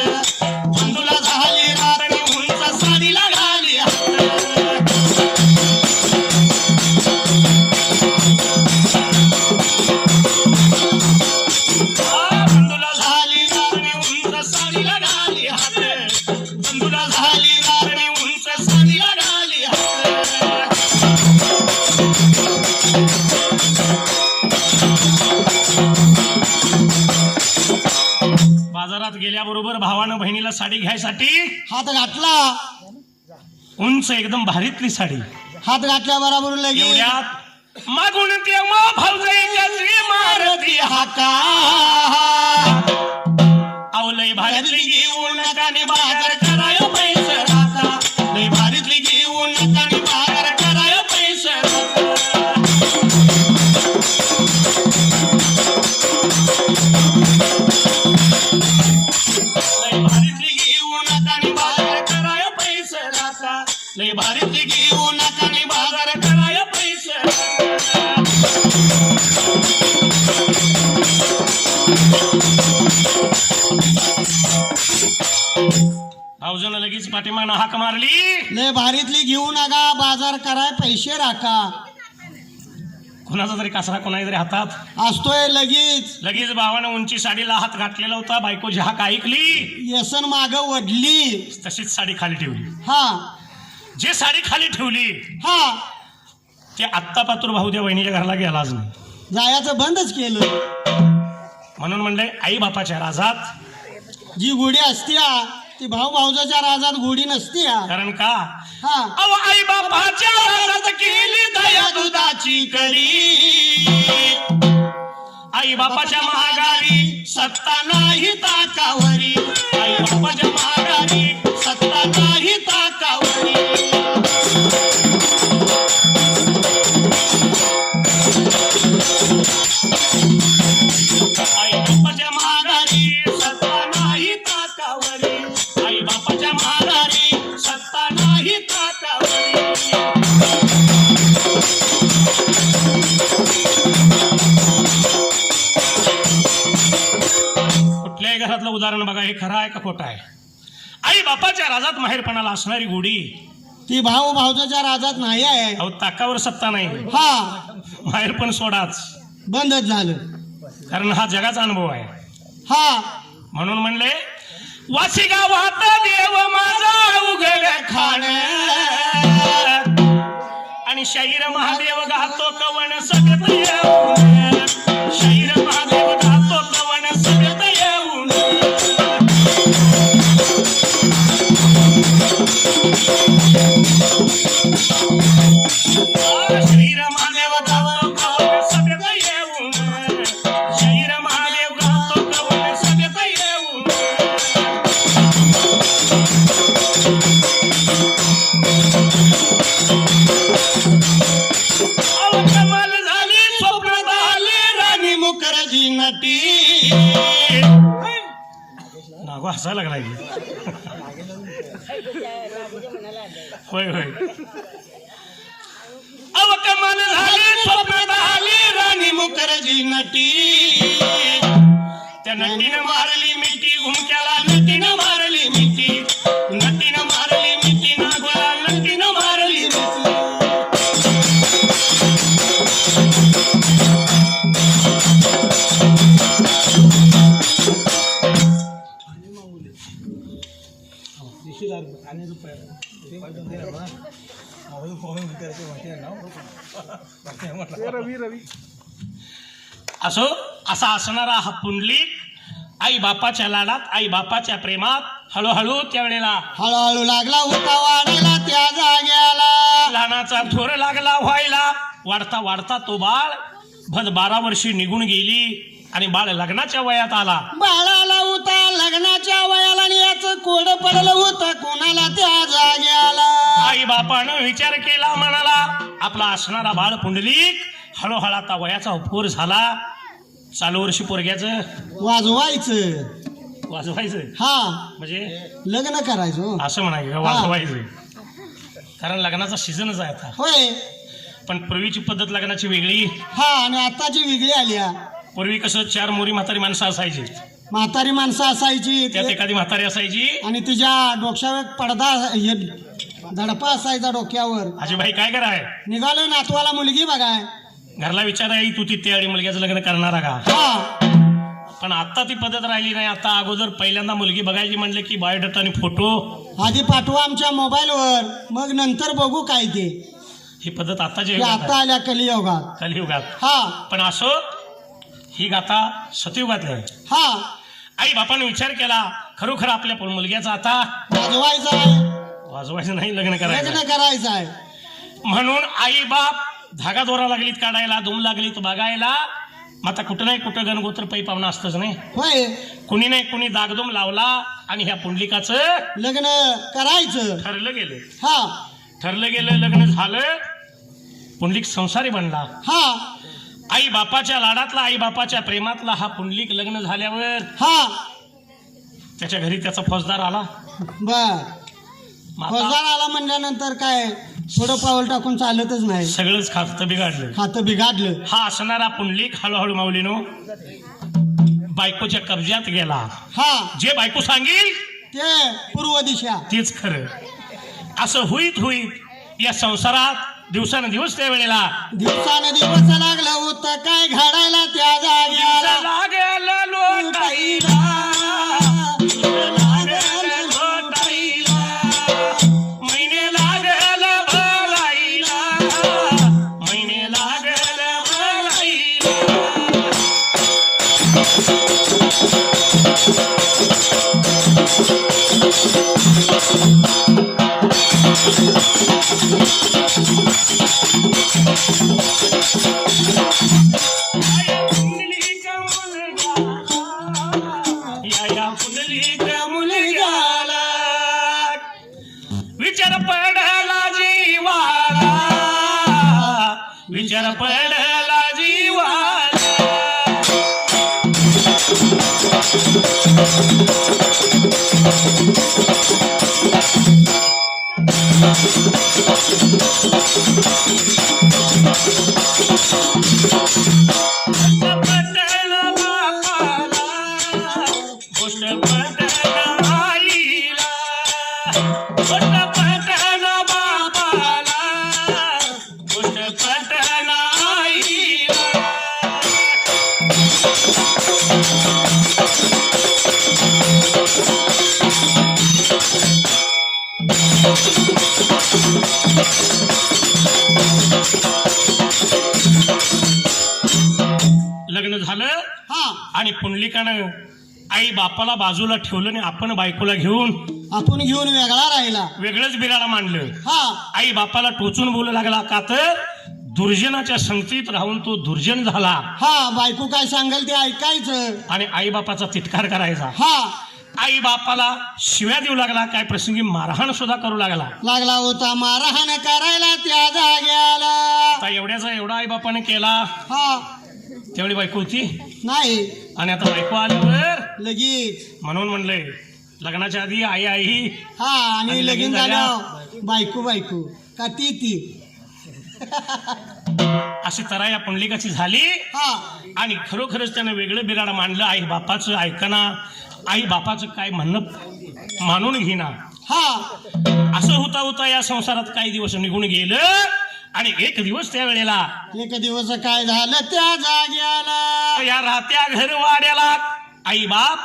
बंधूला झाली रात उंच साडीला घाली हात बंधूला झाली रात उंच साडीला घाली हात बंधूला झाली रात उंच साडीला घाली हात बाजारात गेल्याबरोबर भावानं बहिणीला साडी घ्यायसाठी हात घातला उंच एकदम भारीतली साडी. हात घातल्याबरोबर लगेच एवढ्यात मागून तेव्हा भाऊजाईच्या मारती हाका आवलय भारीतली घेऊन नकाने बाजार कराय पैसे राहता लय भारीतली घेऊन नकाने बाजार कराय पैसे लय भारीतली घेऊन नकाने बाजार कराय पैसे राहता लय भारीतली घेऊन नकाने बाजार कराय पैसे भाऊजानं लगेच पाठीमागनं हाक मारली लय भारीतली घेऊ नका बाजार कराय पैसे राखा. कुणाचा तरी कासरा कोणाच्या तरी हातात असतोय लगेच लगेच भावानं उंची साडीला हात घातलेला होता. बायकोची हाक ऐकली येसन माग वडली. तशीच साडी खाली ठेवली. हा जे साडी खाली ठेवली हा ते आत्ता पातूर भाऊ त्या बहिणीच्या घराला गेलाच नाही. जायचं बंदच केलं. म्हणून म्हणले आई बापाच्या राजात जी गुढी असत्या ती भाऊ भाऊजाच्या राजात गुढी नसत्या. कारण का हा अव आई बापाच्या राजात केली दया दुधाची कडी आई बापाच्या महागारी सत्ता नाही ताकावरी आई बापाच्या महागारी सत्ता नाही ताकावरी आई बापाच्या महागारी सत्ता नाही ताकावरी आई बापाच्या महागारी सत्ता नाही ताकावरी कुठल्याही घरातलं उदाहरण बघा हे खरं आहे का खोटं आहे. आई बापाच्या राजात माहेरपणाला असणारी गोडी ती भाऊ भाऊजाच्या राजात नाही आहे. अहो ताकावर सत्ता नाही. हा माहेरपण सोडाच बंदच झालं. कारण हा जगाचा अनुभव आहे. हा म्हणून म्हणले वाशी गावात देव माझा उघड खाण आणि शाहीर महादेव गातो कवन सगत येऊन शाहीर महादेव गातो कवन सगत येऊन शाहीर महादेव गातो कवन सगत येऊन शाहीर महादेव गातो कवन सगत येऊन कमाल झाली स्वप्नात आली राणी मुखर्जी नटी नागो हसायला लागला होय होय अव कमाल झाली स्वप्नात आली राणी मुखर्जी नटी त्या नटीनं मारली मिठी घुमक्याला नटीनं मारली मिठी नटीनं मारली मिठी नागोला नटीनं मारली मिठी असो असा असणारा हा पुंडलिक आई बापाच्या लाडात आई बापाच्या प्रेमात हळूहळू त्यावेळेला हळूहळू लागला होता वाढायला त्या जाग्याला लहानाचा थोर लागला व्हायला वाढता वाढता तो बाळ भद 12 वर्षी निघून गेली आणि बाळ लग्नाच्या वयात आला बाळाला होता लग्नाच्या वयाला आणि याचं कोड पडलं होतं कोणाला त्या जाग्याला आई बापानं विचार केला म्हणाला आपला असणारा बाळ पुंडलिक हळूहळू आता वयाचा उपकोर झाला चालू वर्षी पोरग्याचं वाजवायचं हा म्हणजे लग्न करायचो असं म्हणायचं वाजवायचं कारण लग्नाचा सीझनच आहे आता होय पण पूर्वीची पद्धत लग्नाची वेगळी हा आणि आताची वेगळी आली पूर्वी कसं 4 मोरी म्हातारी माणसं असायची म्हातारी माणसं असायची त्यात एखादी म्हातारी असायची आणि तिच्या डोक्यावर पडदा धडपा असायचा डोक्यावर आजीबाई काय कराय निघालो नातवाला मुलगी बघाय घरला विचाराय तू तिथे आणि मुलग्याचं लग्न करणारा का हा पण आता ती पद्धत राहिली नाही आता अगोदर पहिल्यांदा मुलगी बघायची म्हणले की बायोडाटा आणि फोटो आधी पाठवा आमच्या मोबाईलवर मग नंतर बघू काय ते ही पद्धत आताच्या ते युगात आता आल्या कलियुगात कलियुगात हा पण असो ही गाथा सतयुगातली आहे हा आई बापाने विचार केला खरोखर आपल्या मुलग्याचा आता वाजवायचं आहे वाजवायचं नाही लग्न करायचं लग्न करायचं आहे म्हणून आई बाप धागा दोरा लागलीत काढायला दुम लागलीत बघायला मग आता कुठं नाही कुठं गणगोत्र पै पाहुणा असतच नाही होय कुणी नाही कुणी दागदुम लावला आणि ह्या पुंडलिकाचं लग्न करायचं ठरलं गेलं लग्न झालं पुंडलिक संसारी बनला हा आई बापाच्या लाडातला आई बापाच्या प्रेमातला हा पुंडलिक लग्न झाल्यावर हा त्याच्या घरी त्याचा फौजदार आला बर फौजदार आला म्हणल्यानंतर काय थोडं पाऊल टाकून चालतच नाही सगळंच खातं बिघडलं खातं बिघडलं हा असणारा पुंडलिक हळूहळू माऊलीनो बायकोच्या कब्जात गेला हा जे बायको सांगेल ते पूर्व दिशा तेच खरं असं होईत होईत या संसारात दिवसानुदिवस त्या वेळेला दिवसानुदिवस लागलं होतं काय घडायला त्या जाग्याला लागेल लोटाईला महिने लागेल भराईला महिने लागेल भराईला विचार पडला जीवाला विचार पडला जीवाला पटल बापाला गोष्ट पटल आईला गोष्ट पटल बापाला गोष्ट पटल आईला लग्न झालं हा आणि पुंडलिकानं आई बापाला बाजूला ठेवलं आणि आपण बायकोला घेऊन आपण घेऊन वेगळा राहिला वेगळंच बिराला मांडलं हा आई बापाला टोचून बोलू लागला का तर दुर्जनाच्या संगतीत राहून तो दुर्जन झाला हा बायको काय सांगेल ते ऐकायचं आणि आई बापाचा तिटकार करायचा हा आई बापाला शिव्या देऊ लागला काय प्रसंगी मारहाण सुद्धा करू लागला होता मारहाण करायला त्या जाग्याला आता एवढ्याचा एवढा आई बापाने केला हा त्यावेळी बायको होती नाही आणि आता बायको आल्यावर लगेच म्हणून म्हणलंय लग्नाच्या आधी आई आई हा आणि आणि लगीन लगीन झालं बायको का ती अशी तरा या पुंडलिकाची झाली. हा आणि खरोखरच त्यानं वेगळं बिराड मांडलं. आई बापाचं ऐकना, आई बापाचं काय म्हणणं मानून घेना. हा असं होता होता या संसारात काही दिवस निघून गेलं. आणि एक दिवस त्यावेळेला एक दिवस काय झालं त्या जाग्याला. या राहत्या घर वाड्याला आई बाप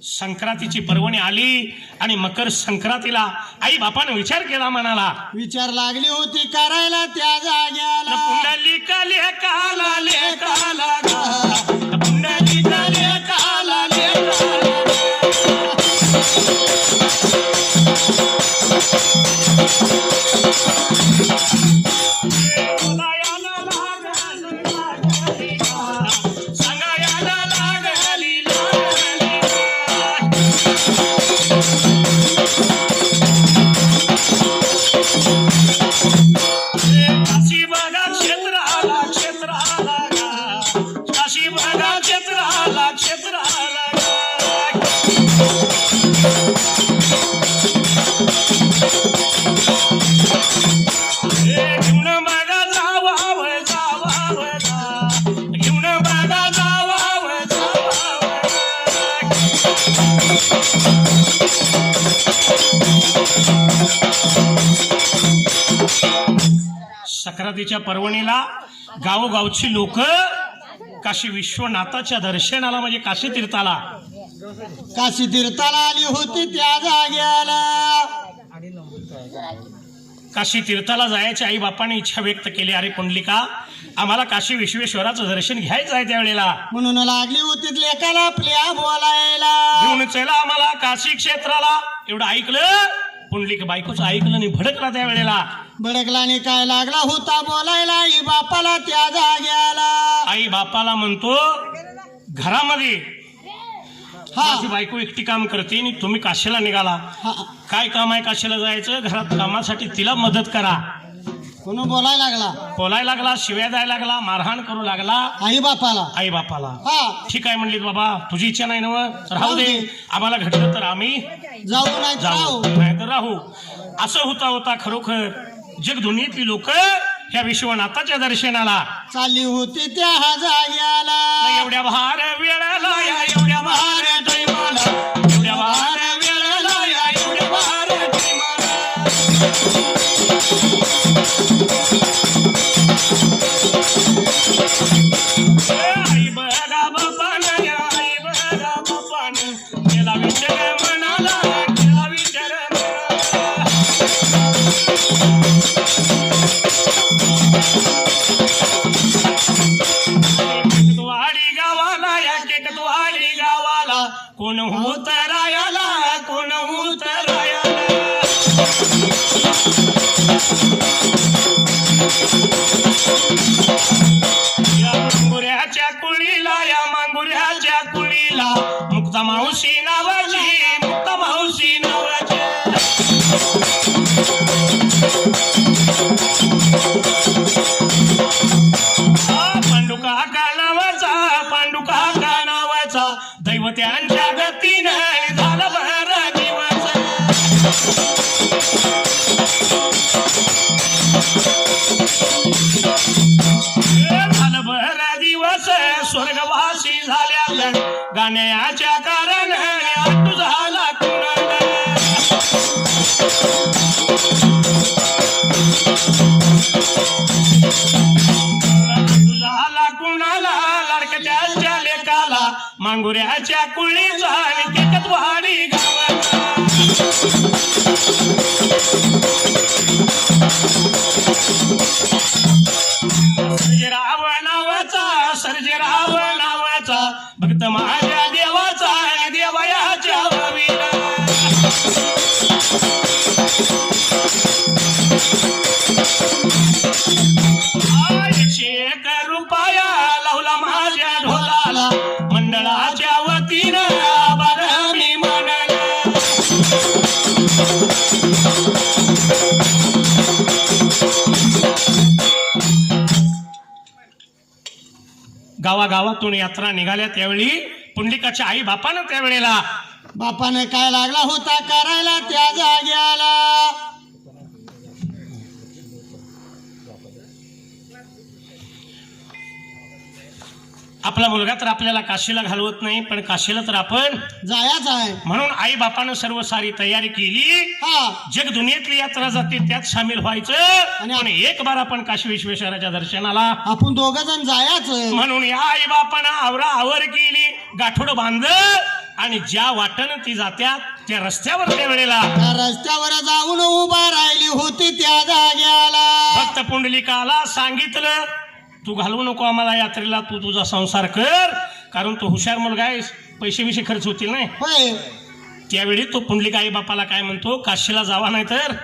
संक्रांतीची पर्वणी आली. आणि मकर संक्रांतीला आई बापाने विचार केला, म्हणाला विचार लागली होती करायला त्या जाग्याला. पुंडलिका लेकाला लेकाला गा, पुंडलिका लेकाला लेकाला संक्रांतीच्या पर्वणीला गावोगावची लोक काशी विश्वनाथाच्या दर्शनाला म्हणजे काशी तीर्थाला काशी तीर्थाला आली होती त्या जाग्याला. काशी तीर्थाला जायची आई बापाने इच्छा व्यक्त केली. अरे पुंडलिका, आम्हाला काशी विश्वेश्वराचं दर्शन घ्यायचं आहे त्यावेळेला. म्हणून लागली होती लेकाला आपल्या बोलायला. घेऊन चला आम्हाला काशी क्षेत्राला. एवढं ऐकलं पुंडलिक बायकोचं ऐकलं आणि भडकला त्यावेळेला. भडकला आणि काय लागला होता बोलायला आई बापाला त्या जाग्याला. आई बापाला म्हणतो, घरामध्ये हा माझी बायको एकटी काम करते आणि तुम्ही काशीला निघाला. हा काय काम आहे काशीला जायचं? घरात कामासाठी तिला मदत करा. कोण बोलायला लागला? बोलायला लागला, शिव्या द्यायला लागला, मारहाण करू लागला आई बापाला. आई बापाला. हा ठीक आहे म्हणलीत, बाबा तुझी इच्छा नाही नव, राहू दे. आम्हाला घडलं तर आम्ही जाऊ नाही जाऊ, जाऊ. नाही तर राहू. असं होता होता खरोखर जगदुनियेतली लोक ह्या विश्वनाथाच्या दर्शनाला चालली होती त्या जाग्याला. एवढ्या भार वेळाला या, एवढ्या भार टाईमाला, एवढ्या भार वेळाला या, एवढ्या भार टाईमाला. आई बघा बापानं या, आई बघा बापानं केला विचार मनाला, केला विचार मनाला. केकतवाडी गावाला या, केकतवाडी गावाला कोण होत रायाला, कोण होत रायाला. या मांगुऱ्याच्या कुळीला, या मांगुऱ्याच्या कुळीला मुक्ता मावशी नावाची, मुक्ता मावशी नावाची. पांडुका का नावाचा, पांडुका का नावाचा दैवत्यांच्या गतीनं झालं बरं जीवाचं. झालं बरं दिवस स्वर्गवासी झाल्या गाण्याच्या कारण आटू झाला कुणाला. झाला कुणाला लाडक्याच्या लेकाला, मांगुऱ्याच्या कुळीचा आणि केकतवाडी गावाचा. सर्जेराव नावाचा, सर्जेराव नावाचा भक्त माझ्या देवाचा आणि देवयाच्या वावीला. ₹101 लावला माझ्या ढोलाला, मंडळाच्या वतीनं आभार मी मानला. गावागावातून यात्रा निघाल्या त्यावेळी पुंडलिकाच्या आई बापानं त्यावेळेला बापाने काय लागला होता करायला त्या जाग्याला. आपला मुलगा तर आपल्याला काशीला घालवत नाही, पण काशीला तर आपण जायाच आहे. म्हणून आई बापानं सर्व सारी तयारी केली. हा जग दुनियेतली यात्रा जाते त्यात सामील व्हायचं. आणि एक बार आपण काशी विश्वेश्वराच्या दर्शनाला आपण दोघ जण जायाच. म्हणून या आई बापानं आवरा आवर केली, गाठोड बांधलं आणि ज्या वाटण ती जात्यात त्या रस्त्यावर त्या वेळेला त्या रस्त्यावर जाऊन उभा राहिली होती त्या जाग्याला. भक्त पुंडलिकाला सांगितलं, तू घालवू नको आम्हाला यात्रेला, तू तुझा संसार कर, कारण तू हुशार मुलगा आहेस, पैसे विषय खर्च होतील नाही. होय. त्यावेळी तो पुंडलिक आई बापाला काय म्हणतो, काशीला जावा नाही तर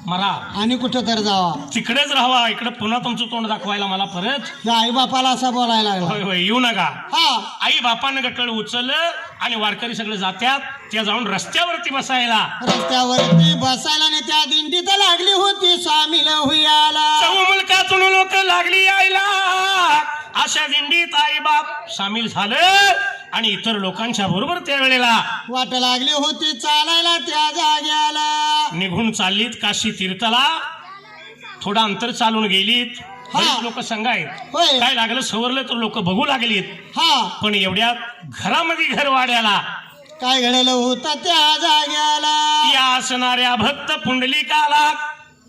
मरा, आणि कुठं तर जावा, तिकडेच राहावा, इकडे पुन्हा तुमचं तोंड दाखवायला मला परत. आई बापाला असं बोलायला लागला. होय होय येऊ नका. हा आई बापानं गटळ उचललं आणि वारकरी सगळे जात्यात, त्या जाऊन रस्त्यावरती बसायला. रस्त्यावरती बसायला आणि त्या दिंडीत लागली होती सामील हुयाला. मुलकातून लोक लागली यायला, अशा दिंडीत आई बाप सामील झालं आणि इतर लोकांच्या बरोबर त्या वेळेला वाट लागली होती चालायला त्या जाग्याला. निघून चाललीत काशी तीर्थाला. थोडं अंतर चालून गेलीत. बरीच लोक संघायत. होय. काय लागलं सवरलं तर लोक बघू लागलीत. हा पण एवढ्यात घरामध्ये घर वाड्याला काय घडलं होतं त्या जाग्याला. या असणाऱ्या भक्त पुंडलिकाला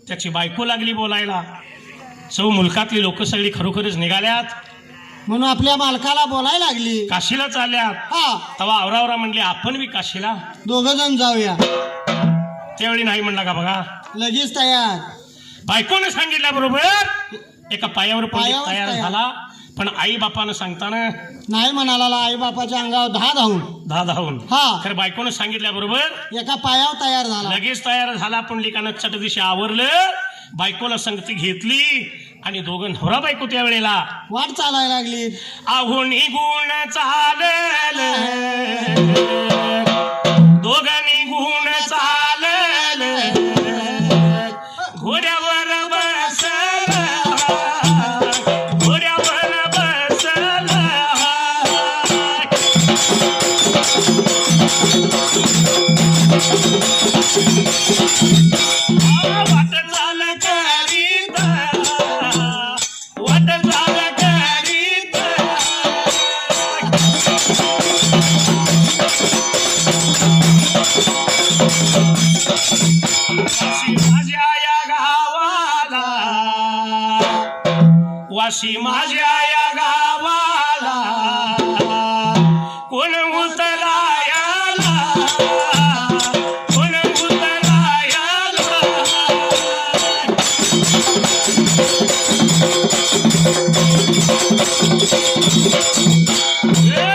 त्याची बायको लागली बोलायला. चौ मुलकातली लोक सगळी खरोखरच निघाल्यात, म्हणून आपल्या मालकाला बोलायला लागली. काशीला चालल्यात. हा तेव्हा आवरावरा म्हणले आपण बी काशीला. दोघ जण जाऊया. त्यावेळी नाही म्हणला का बघा, लगेच तयार. बायकोने सांगितल्याबरोबर एका पायावर पायावर तयार तयार. झाला. पण आई बापानं सांगताना नाही म्हणाला, आई बापाच्या अंगावर 10 धावून. धावून. हा खरं बायकोनं सांगितल्याबरोबर एका पायावर तयार झाला. लगेच तयार झाला. पुंडलिकानं चटदिशी आवरलं, बायकोला संगती घेतली आणि दोघं नवरा बायको त्या वेळेला वाट चालायला लागली. आहो निघून चालल, दोघं निघून चालल, घोड्यावर बसल, घोड्यावर बसल. वाट चाल करीत, वाट चाल करीत, वाशी माझ्या या गावाला, वाशी माझ्या या गावाला, कोण उतरायाला, कोण उतरायाला.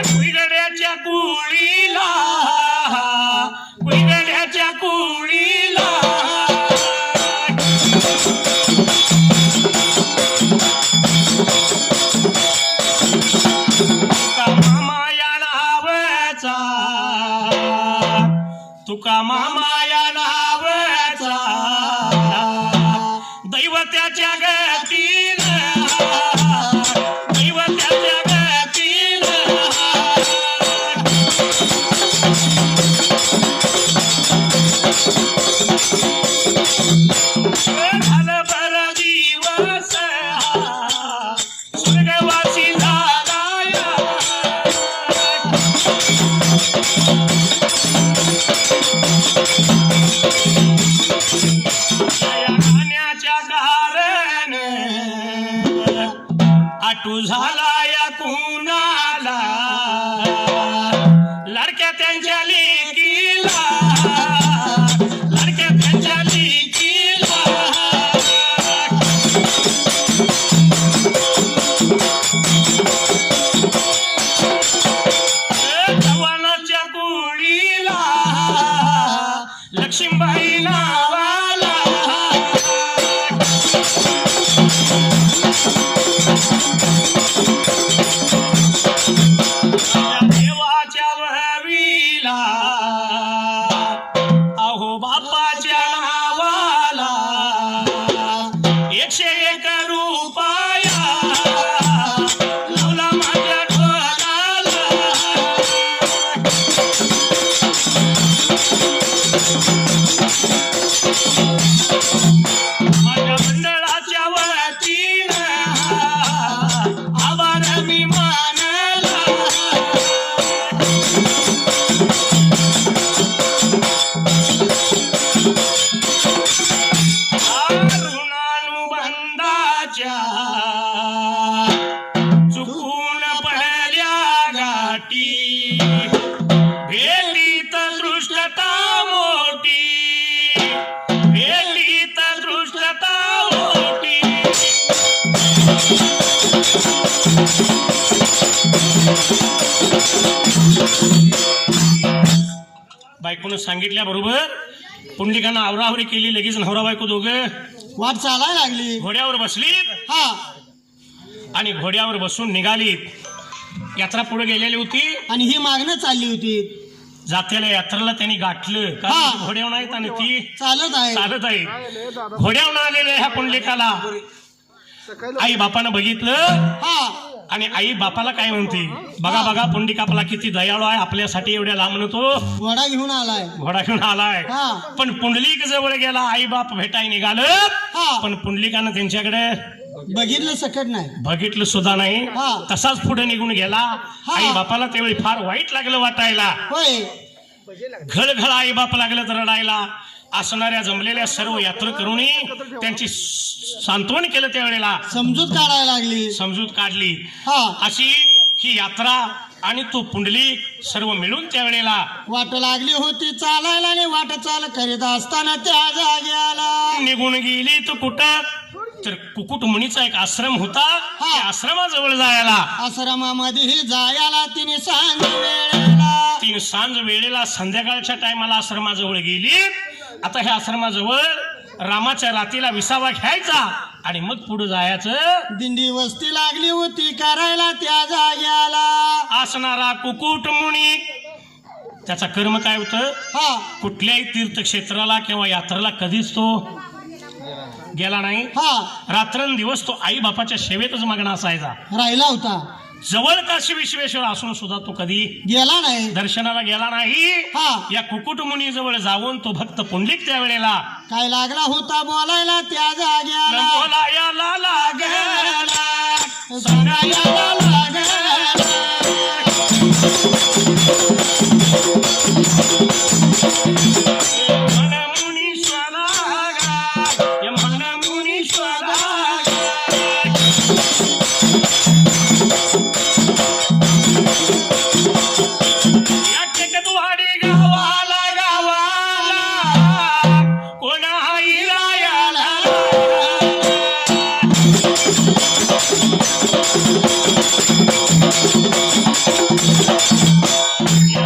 कुईगड्याच्या कुळीला, कुईगड्याच्या कुळीला. तुका मामा या नावाचा, तुका मामा या नावाचा, दैवत्याच्या गतीला, दैवत्याच्या गतीला. झालं बरं दिवस, स्वर्गवासी झाला या. गाण्याच्या कारण आटू झाला या कुणाला, लडक्या त्यांच्या लेकीला, लडक्या त्यांच्या लेकीला. जवानाच्या कुळीला, लक्ष्मीबाई नावाला. देवाच्या वळवीला, अहो बापाच्या नावाला, 101 रुपया लावला माझ्या ढोलाला. माझ्या मंडळाच्या वतीनं आभार मी मानला. बायकोनं सांगितल्याबरोबर पुंडलिकानं आवरावरी केली. लगेच नवरा बायको दोघं वाट चालायला लागली. घोड्यावर बसलीत हा आणि घोड्यावर बसून निघालीत. यात्रा पुढे गेलेली होती. आणि ही मागणं चालली होती. जात्याला यात्रेला त्यांनी गाठलं. हा. कारण घोड्यावर नाहीत आणि ती चालत आहे. चालत आहे. घोड्यावर आलेल्या ह्या पुंडलिकाला आई बापानं बघितलं हा आणि आई बापाला काय म्हणते, बघा बघा पुंडलिक आपला किती दयाळू आहे, आपल्यासाठी एवढ्या लांबन तो घोडा घेऊन आलाय. घोडा घेऊन आलाय. हा पण पुंडलिक जवळ गेला. आई बाप भेटाय निघालं. हा पण पुंडलिकानं त्यांच्याकडे बघितलं सकट नाही. बघितलं सुद्धा नाही. हा. तसाच पुढे निघून गेला. आई बापाला त्यावेळी फार वाईट लागलं वाटायला. होय. घळघळ आई बाप लागलं तर रडायला. असणाऱ्या जमलेल्या सर्व यात्रेकरूंनी त्यांची सांत्वन केलं. त्यावेळेला समजूत काढायला लागली. समजूत काढली. हा अशी ही यात्रा आणि तो पुंडलिक सर्व मिळून त्यावेळेला वाट लागली होती चालायला आणि वाट चाल करीत असताना त्या जाग्याला निघून गेली. तो कुठं तर कुकुट मुनीचा एक आश्रम होता. त्या आश्रमाजवळ जायला आश्रमामध्ये जायला तिने सांग वेळेला. तीन सांज वेळेला संध्याकाळच्या टायमाला आश्रमाजवळ गेली. आता ह्या आश्रमाजवळ रामाच्या रातीला विसावा घ्यायचा आणि मग पुढे जायचं. दिंडी वस्ती लागली होती करायला त्या जाग्याला. असणारा कुकुट मुनी त्याचा कर्म काय होतं, हा कुठल्याही तीर्थक्षेत्राला किंवा यात्रेला कधीच तो गेला नाही. हा रात्रंदिवस तो आई बापाच्या सेवेतच मग्न असायचा. राहिला होता. जवळ काशी विश्वेश्वर असून सुद्धा तो कधी गेला नाही. दर्शनाला गेला नाही. हा या कुकुट मुनी जवळ जाऊन तो भक्त पुंडलिक त्यावेळेला काय लागला होता बोलायला त्या जाग्याला. बोलायला लागला, सांगायला लागला. मन मुनीश्वरा गा, मन मुनीश्वरा या टेकतवाडी गावाला कोणा आईला याला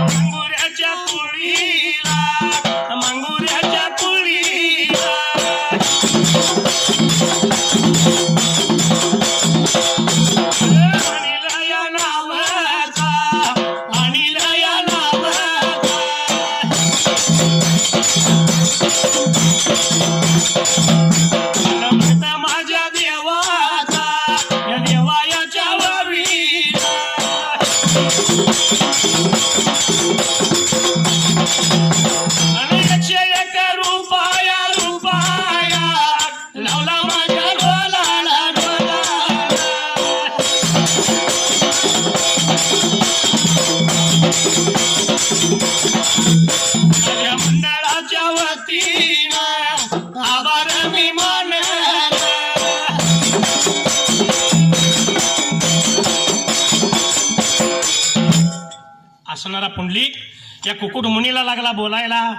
मंगुऱ्याच्या कुळीला, मंगुऱ्याच्या कुळीला अनिला या नावाचा, अनिला या नावाचा नमत माझ्या देवाचा, या देवायाच्या वरीला आणि 101 रुपया रुपया लावला माझ्या डोलाला डोलाला. माझ्या मंडळाच्या वतीनं आभार मी मानला. असणारा पुंडलिक या कुकुट मुनीला लागला बोलायला.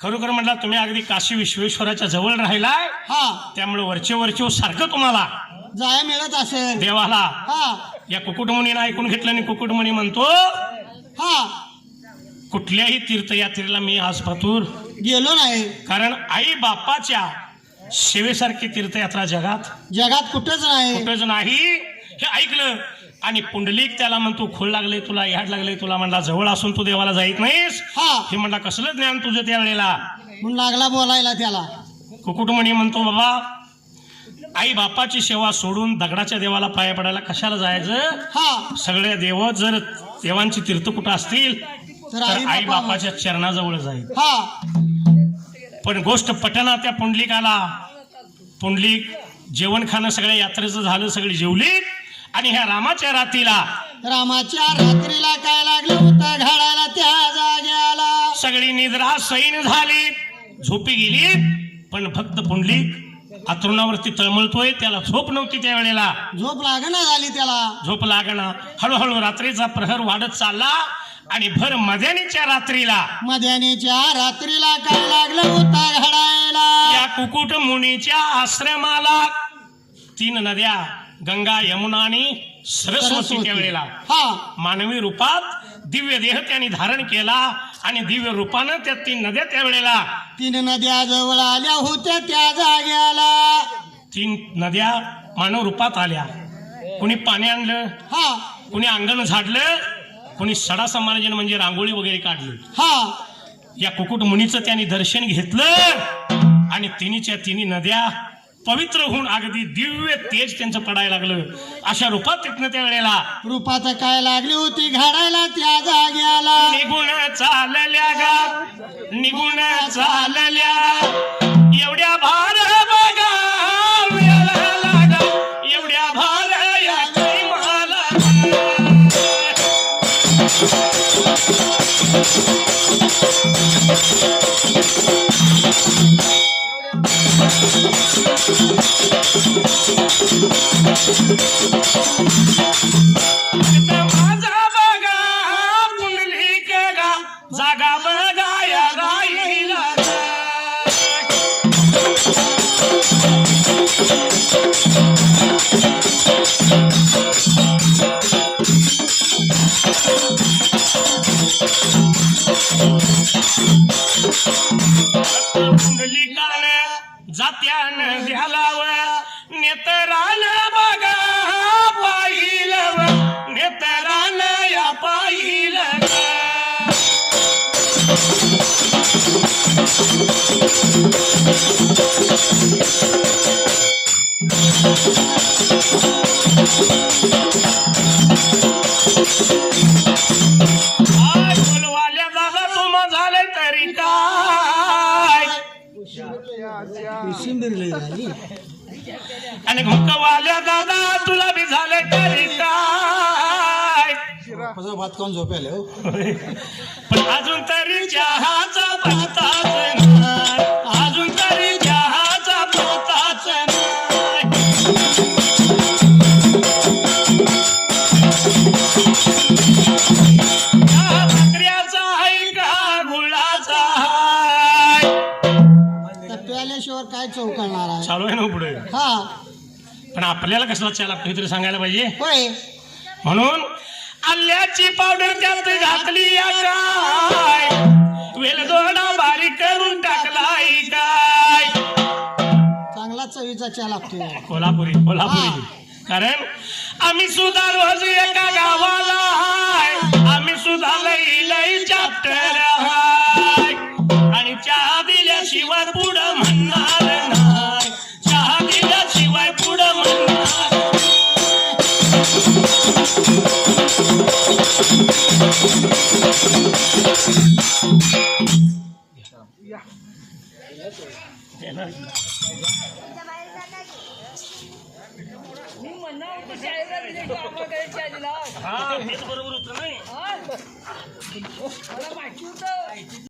खरोखर म्हटलं तुम्ही अगदी काशी विश्वेश्वराच्या जवळ राहिलाय, हा त्यामुळे वरचे सारखं तुम्हाला जाय मिळत असेल. देवाला. हा या कुकुट मुनीनं ऐकून घेतलं आणि कुकुट मुनी म्हणतो, हा कुठल्याही तीर्थयात्रेला मी आज पातूर गेलो नाही. कारण आई बापाच्या सेवेसारखी तीर्थयात्रा जगात कुठंच नाही. कुठंच नाही. हे ऐकलं आणि पुंडलिक त्याला म्हणतो, खोल लागले तुला, याड लागले तुला. म्हणला जवळ असून तू देवाला जाईत नाहीस. हा हे म्हणला कसलं ज्ञान तुझं त्यावेळेला. म्हणून लागला बोलायला त्याला. कुकुटमणी म्हणतो, बाबा आई बापाची सेवा सोडून दगडाच्या देवाला पाया पडायला कशाला जायचं. हा सगळे देव जर देवांची तीर्थ कुठं असतील तर तर आई बापाच्या चरणाजवळ जाईल. हा पण गोष्ट पटना त्या पुंडलिकाला. पुंडलिक जेवण खाणं सगळ्या यात्रेचं झालं, सगळी जेवली आणि ह्या रामाच्या रातीला रामाच्या रात्रीला काय लागलं होतं घडायला त्या जाग्याला. सगळी निद्रा सैन झाली, झोपी गेली. पण भक्त पुंडलिक अतरुणावरती तळमळतोय. त्याला झोप नव्हती त्यावेळेला. झोप लागना झाली त्याला. झोप लागणं. हळूहळू रात्रीचा प्रहर वाढत चालला आणि भर मध्यानीच्या रात्रीला मध्यानीच्या रात्रीला काय लागलं होतं घडायला. या कुकुट मुनीच्या आश्रमाला 3 नद्या गंगा, यमुना आणि सरस्वतीच्या वेळेला हा मानवी रूपात दिव्य देह त्यांनी धारण केला आणि दिव्य रूपानं त्या 3 नद्या त्यावेळेला 3 नद्या जवळ आल्या होत्या त्या जाग्याला. 3 नद्या मानव रूपात आल्या. कुणी पाणी आणलं, हा कुणी अंगण झाडलं, कुणी सडा समालोचन म्हणजे रांगोळी वगैरे काढली. हा या कुकुट मुनीचं त्यांनी दर्शन घेतलं आणि तिन्हीच्या 3 नद्या पवित्र होऊन अगदी दिव्य तेज त्यांचं पडायला लागलं. अशा रूपात तिथनं त्या वेळेला रूपात काय लागली होती घडायला त्या जाग्याला. निघून चालल्या गा, निघून चालल्या एवढ्या भार बघा वेळा लागा, एवढ्या भार या मला. माझा बघा पुंडलिक गा, जागा बघा या गाईला. पुंडलिकानं जात्यान घ्यालाव, नेतरान बघा पाहिलं, नेतरान या पाहिलं. बोलवाल्या दादा तुम झाले तरी काय, आणि घुमकवाल्या दादा तुला बी झाले तरी काय. भात खाऊन झोपेल हो. पण अजून तरी चहाचा पत्ताच नाही, अजून तरी चहाचा पत्ताच नाही. चहा भाकऱ्याचा आहे का गुळाचा आहे, प्याल्याशिवाय काय चौकळणार आहे. चालू आहे ना पुढे. हा पण आपल्याला कसला चहा लागतो हे तरी सांगायला पाहिजे. होय म्हणून आल्याची पावडर त्यात घातली या काय, वेलदोडा बारीक करून टाकलाय काय. चांगला चवीचा चहा लागतोय. कोल्हापुरी कोल्हापुरी. कारण आम्ही सुद्धा रोज एका गावाला हाय, आम्ही सुद्धा लई लई चॅप्टर हाय, आणि चहा दिल्याशिवाय पुढं म्हणणार नाही, चहा दिल्याशिवाय पुढं म्हणणार. हा तेच बरोबर होतं नाही.